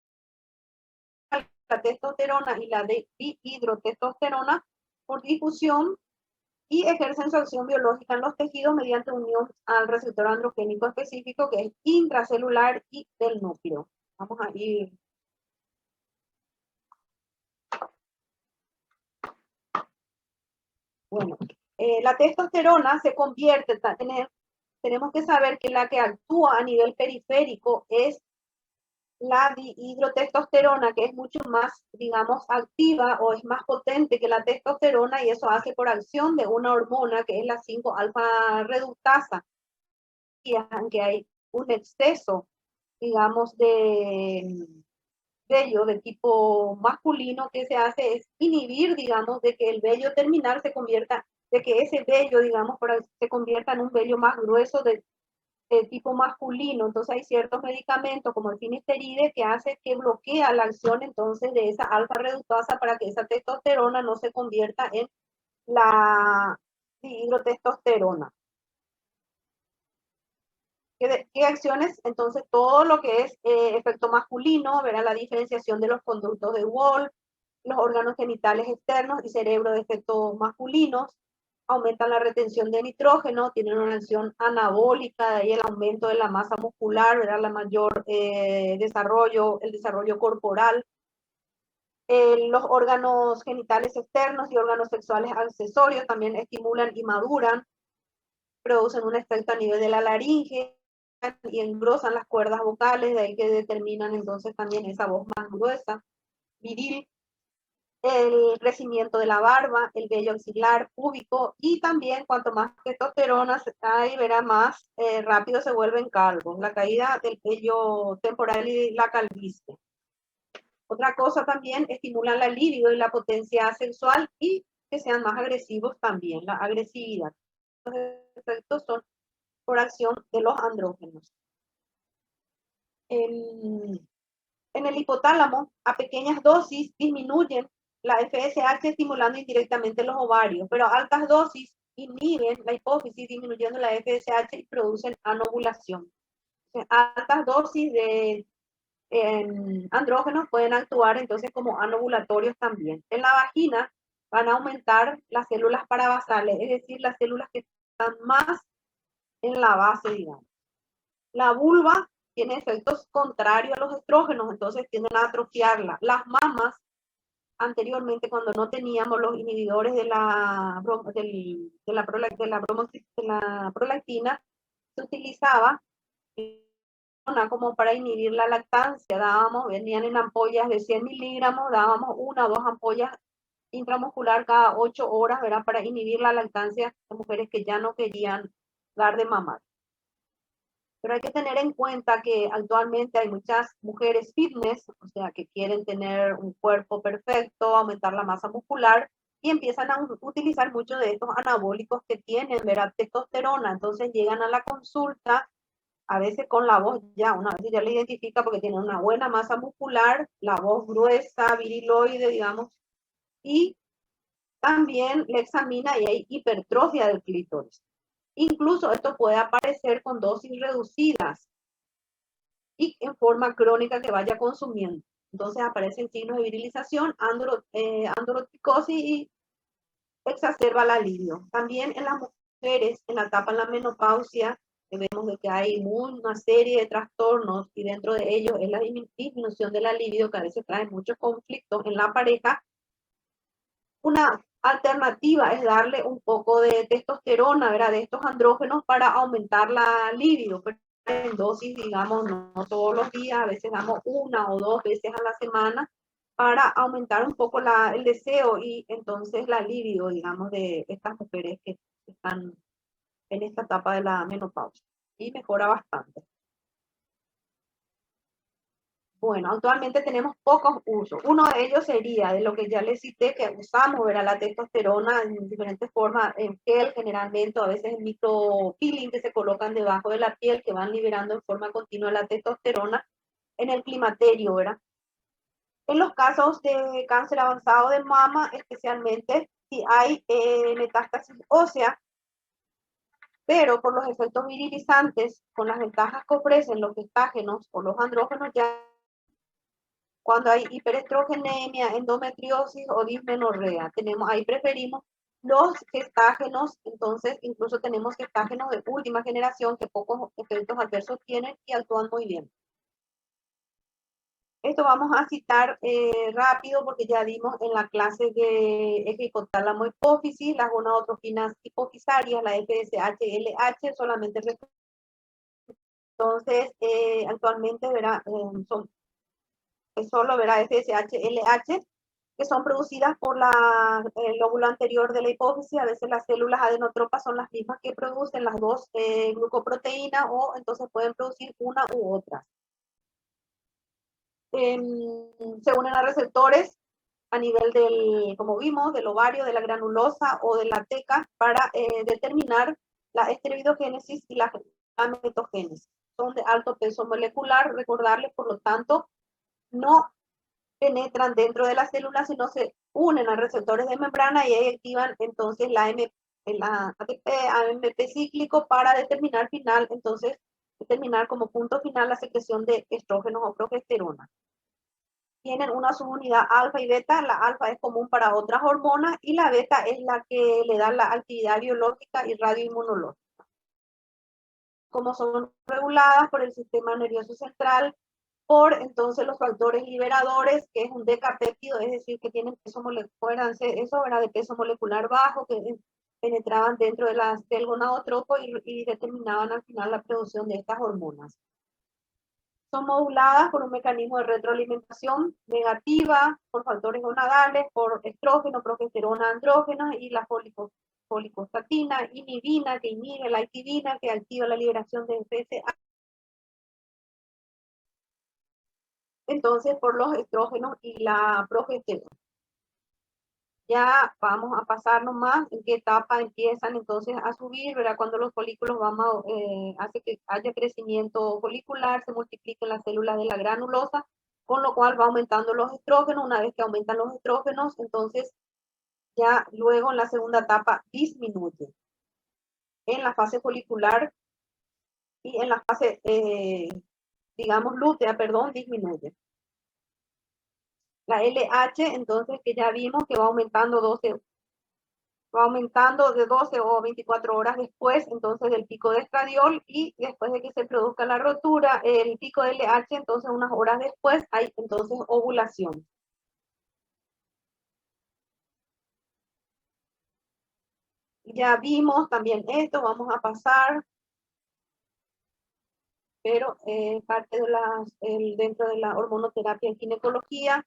la testosterona y la dihidrotestosterona por difusión, y ejercen su acción biológica en los tejidos mediante unión al receptor androgénico específico, que es intracelular y del núcleo. Vamos a ir. Bueno, La testosterona se convierte, tenemos que saber que la que actúa a nivel periférico es la dihidrotestosterona, que es mucho más, digamos, activa o es más potente que la testosterona, y eso hace por acción de una hormona que es la 5-alfa reductasa. Y aunque hay un exceso, digamos, de vello de tipo masculino, que se hace es inhibir, digamos, de que el vello terminal se convierta, de que ese vello, digamos, se convierta en un vello más grueso de tipo masculino. Entonces hay ciertos medicamentos como el finasteride que hace que bloquea la acción entonces de esa alfa reductasa para que esa testosterona no se convierta en la dihidrotestosterona. ¿Qué acciones? Entonces, todo lo que es efecto masculino, verá la diferenciación de los conductos de Wolff, los órganos genitales externos y cerebro de efectos masculinos, aumentan la retención de nitrógeno, tienen una acción anabólica, de ahí el aumento de la masa muscular, verá la mayor desarrollo, el desarrollo corporal. Los órganos genitales externos y órganos sexuales accesorios también estimulan y maduran, producen un efecto a nivel de la laringe y engrosan las cuerdas vocales, de ahí que determinan entonces también esa voz más gruesa, viril, el crecimiento de la barba, el vello axilar, púbico, y también cuanto más testosterona hay, verá más rápido se vuelven calvos, la caída del vello temporal y la calvicie. Otra cosa también, estimulan la libido y la potencia sexual y que sean más agresivos también, la agresividad. Los efectos son por acción de los andrógenos. En el hipotálamo, a pequeñas dosis, disminuyen la FSH estimulando indirectamente los ovarios, pero a altas dosis inhiben la hipófisis disminuyendo la FSH y producen anovulación. Altas dosis de andrógenos pueden actuar entonces como anovulatorios también. En la vagina van a aumentar las células parabasales, es decir, las células que están más en la base, digamos. La vulva tiene efectos contrarios a los estrógenos, entonces tienden a atrofiarla. Las mamas, anteriormente cuando no teníamos los inhibidores de la prolactina, se utilizaba como para inhibir la lactancia. Venían en ampollas de 100 miligramos, dábamos 1 o 2 ampollas intramuscular cada 8 horas, ¿verdad? Para inhibir la lactancia de mujeres que ya no querían dar de mamar. Pero hay que tener en cuenta que actualmente hay muchas mujeres fitness, o sea, que quieren tener un cuerpo perfecto, aumentar la masa muscular, y empiezan a utilizar muchos de estos anabólicos que tienen, ¿verdad? Testosterona. Entonces llegan a la consulta, a veces con la voz ya, una vez ya le identifica porque tiene una buena masa muscular, la voz gruesa, viriloide, digamos, y también le examina y hay hipertrofia del clítoris. Incluso esto puede aparecer con dosis reducidas y en forma crónica que vaya consumiendo. Entonces aparecen signos de virilización, androticosis y exacerba la libido. También en las mujeres, en la etapa de la menopausia, vemos de que hay una serie de trastornos y dentro de ellos es la disminución de la libido, que a veces trae muchos conflictos en la pareja. Una alternativa es darle un poco de testosterona, ¿verdad? De estos andrógenos para aumentar la libido, pero en dosis, digamos, no todos los días, a veces damos 1 o 2 veces a la semana para aumentar un poco el deseo y entonces la libido, digamos, de estas mujeres que están en esta etapa de la menopausia. Y mejora bastante. Bueno, actualmente tenemos pocos usos. Uno de ellos sería de lo que ya les cité, que usamos, ¿verdad? La testosterona en diferentes formas, en gel generalmente, o a veces en micropeeling que se colocan debajo de la piel, que van liberando en forma continua la testosterona en el climaterio, ¿verdad? En los casos de cáncer avanzado de mama, especialmente si hay metástasis ósea, pero por los efectos virilizantes, con las ventajas que ofrecen los gestágenos o los andrógenos, ya cuando hay hiperestrogenemia, endometriosis o dismenorrea, ahí preferimos los gestágenos. Entonces incluso tenemos gestágenos de última generación que pocos efectos adversos tienen y actúan muy bien. Esto vamos a citar rápido porque ya vimos en la clase de eje hipotálamo hipófisis, las gonadotrofinas hipofisarias, la FSH-LH, solamente. Entonces, actualmente verá, solo verá FSH-LH, que son producidas por el lóbulo anterior de la hipófisis. A veces las células adenotropas son las mismas que producen las dos glucoproteínas, o entonces pueden producir una u otra. Se unen a receptores a nivel del, como vimos, del ovario, de la granulosa o de la teca para determinar la esteroidogénesis y la gametogénesis. Son de alto peso molecular, recordarles, por lo tanto, no penetran dentro de las células, sino se unen a receptores de membrana y ahí activan entonces la ATP, AMP cíclico para determinar como punto final la secreción de estrógenos o progesterona. Tienen una subunidad alfa y beta. La alfa es común para otras hormonas y la beta es la que le da la actividad biológica y radioinmunológica. Como son reguladas por el sistema nervioso central, por entonces los factores liberadores, que es un decapéptido, es decir, que tienen peso molecular, eso era de peso molecular bajo, que penetraban dentro del gonadotropo y determinaban al final la producción de estas hormonas. Son moduladas por un mecanismo de retroalimentación negativa, por factores gonadales, por estrógeno, progesterona, andrógenos y la folicostatina, inhibina, que inhibe la activina, que activa la liberación de FSH. Entonces, por los estrógenos y la progesterona. Ya vamos a pasar nomás en qué etapa empiezan entonces a subir, ¿verdad? Cuando los folículos hace que haya crecimiento folicular, se multipliquen las células de la granulosa, con lo cual va aumentando los estrógenos. Una vez que aumentan los estrógenos, entonces ya luego en la segunda etapa disminuye. En la fase folicular y en la fase, digamos, lútea, perdón, disminuye. La LH, entonces, que ya vimos que va aumentando de 12 o 24 horas después, entonces, del pico de estradiol, y después de que se produzca la rotura, el pico de LH, entonces, unas horas después, hay entonces ovulación. Ya vimos también esto, vamos a pasar, pero parte de dentro de la hormonoterapia en ginecología,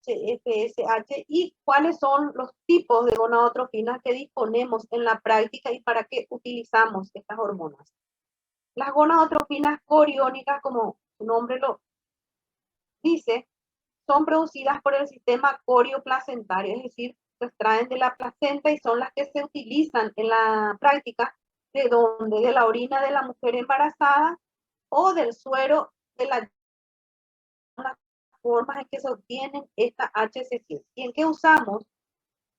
FSH, y cuáles son los tipos de gonadotrofinas que disponemos en la práctica y para qué utilizamos estas hormonas. Las gonadotrofinas coriónicas, como su nombre lo dice, son producidas por el sistema corioplacentario, es decir, se extraen de la placenta y son las que se utilizan en la práctica de la orina de la mujer embarazada o del suero de las formas en que se obtienen esta HCG. ¿Y en qué usamos?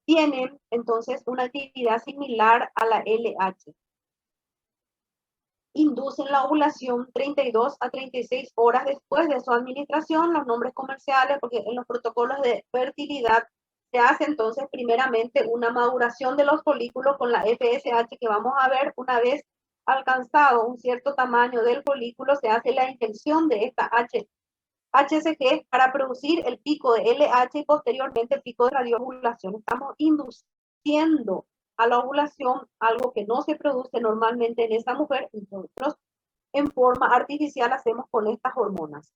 Tienen entonces una actividad similar a la LH. Inducen la ovulación 32 a 36 horas después de su administración. Los nombres comerciales, porque en los protocolos de fertilidad se hace entonces primeramente una maduración de los folículos con la FSH, que vamos a ver. Una vez alcanzado un cierto tamaño del folículo, se hace la inyección de esta HCG para producir el pico de LH y posteriormente el pico de radioovulación. Estamos induciendo a la ovulación, algo que no se produce normalmente en esa mujer, y nosotros en forma artificial hacemos con estas hormonas.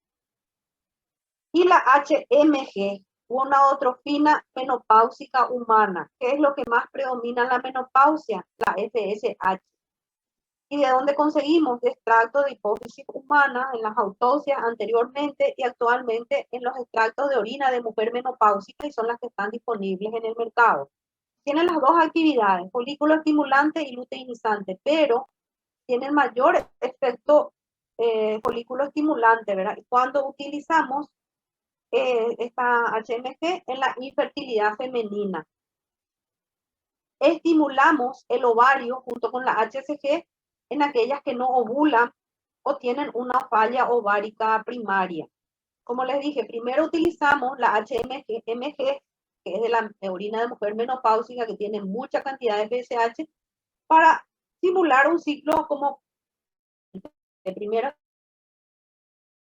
Y la HMG, gonadotrofina menopáusica humana. ¿Qué es lo que más predomina en la menopausia? La FSH. ¿Y de dónde conseguimos? De extractos de hipófisis humana en las autopsias anteriormente y actualmente en los extractos de orina de mujer menopáusica, y son las que están disponibles en el mercado. Tienen las dos actividades, folículo estimulante y luteinizante, pero tienen mayor efecto folículo estimulante, ¿verdad? Cuando utilizamos esta HMG en la infertilidad femenina, estimulamos el ovario junto con la HCG en aquellas que no ovulan o tienen una falla ovárica primaria. Como les dije, primero utilizamos la HMG, que es de la orina de mujer menopáusica, que tiene mucha cantidad de FSH, para simular un ciclo como de primera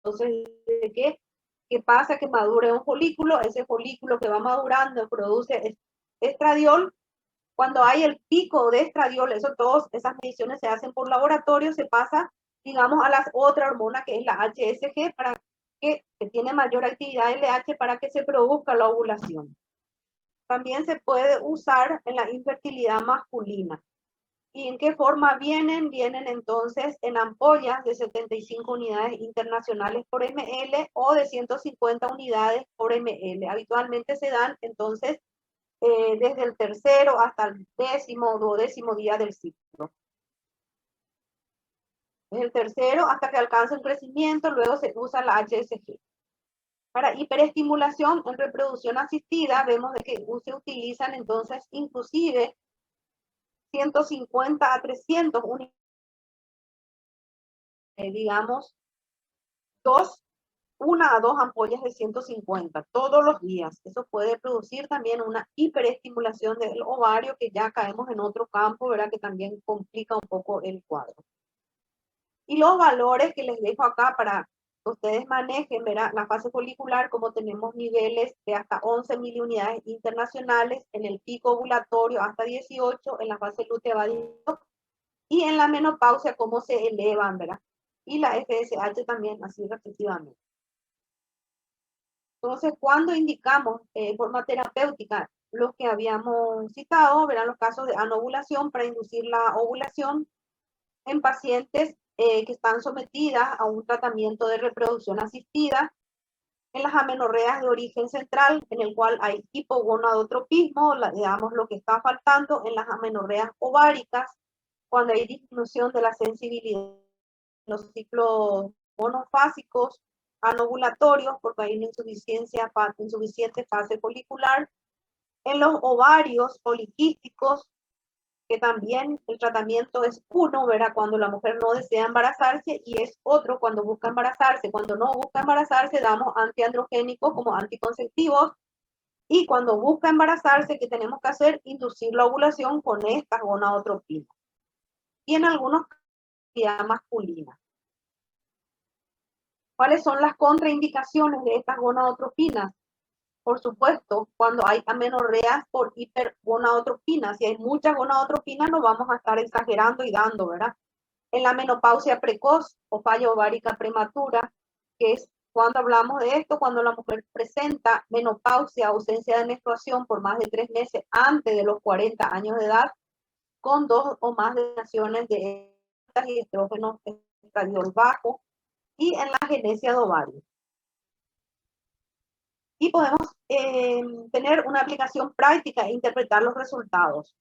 Entonces, ¿de qué pasa? Que madure un folículo, ese folículo que va madurando produce estradiol. Cuando hay el pico de estradiol, todas esas mediciones se hacen por laboratorio, se pasa, digamos, a la otra hormona que es la HSG, que tiene mayor actividad LH para que se produzca la ovulación. También se puede usar en la infertilidad masculina. ¿Y en qué forma vienen? Vienen entonces en ampollas de 75 unidades internacionales por ml o de 150 unidades por ml. Habitualmente se dan entonces desde el tercero hasta el 10º o 12º día del ciclo. Desde el tercero hasta que alcance el crecimiento, luego se usa la HSG. Para hiperestimulación en reproducción asistida, vemos de que se utilizan entonces inclusive 150 a 300 unidades, digamos, 1 a 2 ampollas de 150 todos los días. Eso puede producir también una hiperestimulación del ovario, que ya caemos en otro campo, ¿verdad? Que también complica un poco el cuadro. Y los valores que les dejo acá para que ustedes manejen, ¿verdad? La fase folicular, como tenemos niveles de hasta 11 miliunidades internacionales, en el pico ovulatorio hasta 18, en la fase lútea va 18, y en la menopausia cómo se elevan, ¿verdad? Y la FSH también, así respectivamente. Entonces, cuando indicamos forma terapéutica los que habíamos citado, verán los casos de anovulación para inducir la ovulación en pacientes que están sometidas a un tratamiento de reproducción asistida, en las amenorreas de origen central, en el cual hay hipogonadotropismo, digamos lo que está faltando, en las amenorreas ováricas, cuando hay disminución de la sensibilidad en los ciclos monofásicos, anovulatorios, porque hay una insuficiente fase folicular, en los ovarios poliquísticos, que también el tratamiento es uno, ¿verdad? Cuando la mujer no desea embarazarse, y es otro cuando busca embarazarse. Cuando no busca embarazarse, damos antiandrogénicos como anticonceptivos, y cuando busca embarazarse, ¿qué tenemos que hacer? Inducir la ovulación con estas gonadotropinas. Y en algunos casos masculina. ¿Cuáles son las contraindicaciones de estas gonadotropinas? Por supuesto, cuando hay amenorreas por hipergonadotropina. Si hay muchas gonadotropinas, no vamos a estar exagerando y dando, ¿verdad? En la menopausia precoz o falla ovárica prematura, que es cuando hablamos de esto, cuando la mujer presenta menopausia, ausencia de menstruación por más de 3 meses antes de los 40 años de edad, con 2 o más deleciones de y estrógenos estradiol bajo, y en la agenesia de ovario. Y podemos tener una aplicación práctica e interpretar los resultados.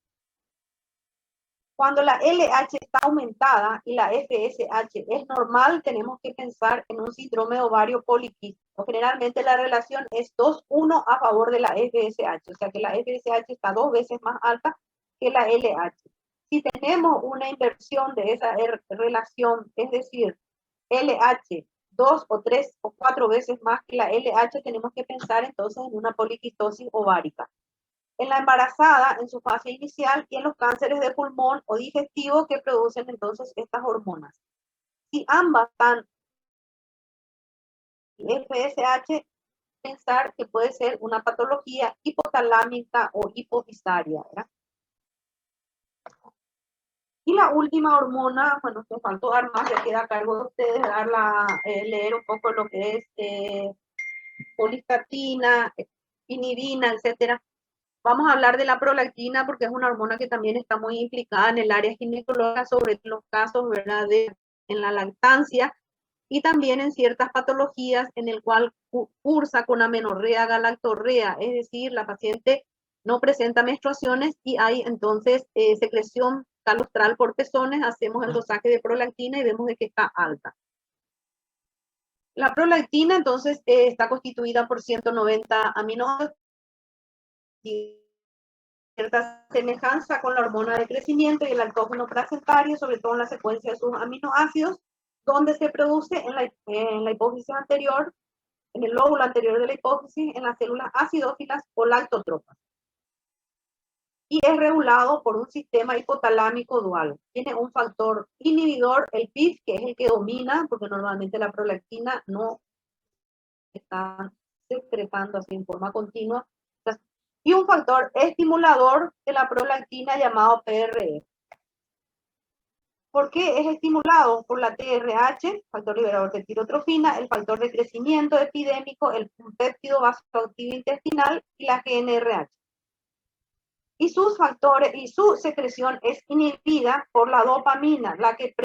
Cuando la LH está aumentada y la FSH es normal, tenemos que pensar en un síndrome de ovario poliquístico. Generalmente la relación es 2-1 a favor de la FSH, o sea que la FSH está 2 veces más alta que la LH. Si tenemos una inversión de esa relación, es decir, LH 2 o 3 o 4 veces más que la LH, tenemos que pensar entonces en una poliquistosis ovárica. En la embarazada, en su fase inicial, y en los cánceres de pulmón o digestivo que producen entonces estas hormonas. Si ambas están FSH, pensar que puede ser una patología hipotalámica o hipofisaria, ¿verdad? Y la última hormona, bueno, me faltó dar más, ya queda a cargo de ustedes, leer un poco lo que es polistatina, inhibina, etcétera. Vamos a hablar de la prolactina porque es una hormona que también está muy implicada en el área ginecológica, sobre los casos, ¿verdad?, en la lactancia, y también en ciertas patologías en el cual cursa con amenorrea, galactorrea, es decir, la paciente no presenta menstruaciones y hay entonces secreción calostral por pezones, hacemos el dosaje de prolactina y vemos de que está alta. La prolactina entonces está constituida por 190 aminoácidos, cierta semejanza con la hormona de crecimiento y el altógeno placentario, sobre todo en la secuencia de sus aminoácidos, donde se produce en la hipófisis anterior, en el lóbulo anterior de la hipófisis, en las células acidófilas o lactotropas. y es regulado por un sistema hipotalámico dual. Tiene un factor inhibidor, el PIF, que es el que domina, porque normalmente la prolactina no está secretando así en forma continua, y un factor estimulador de la prolactina llamado PRF. ¿Por qué es estimulado? Por la TRH, factor liberador de tirotrofina, el factor de crecimiento epidémico, el péptido vasoactivo intestinal y la GNRH. Y sus factores y su secreción es inhibida por la dopamina, la que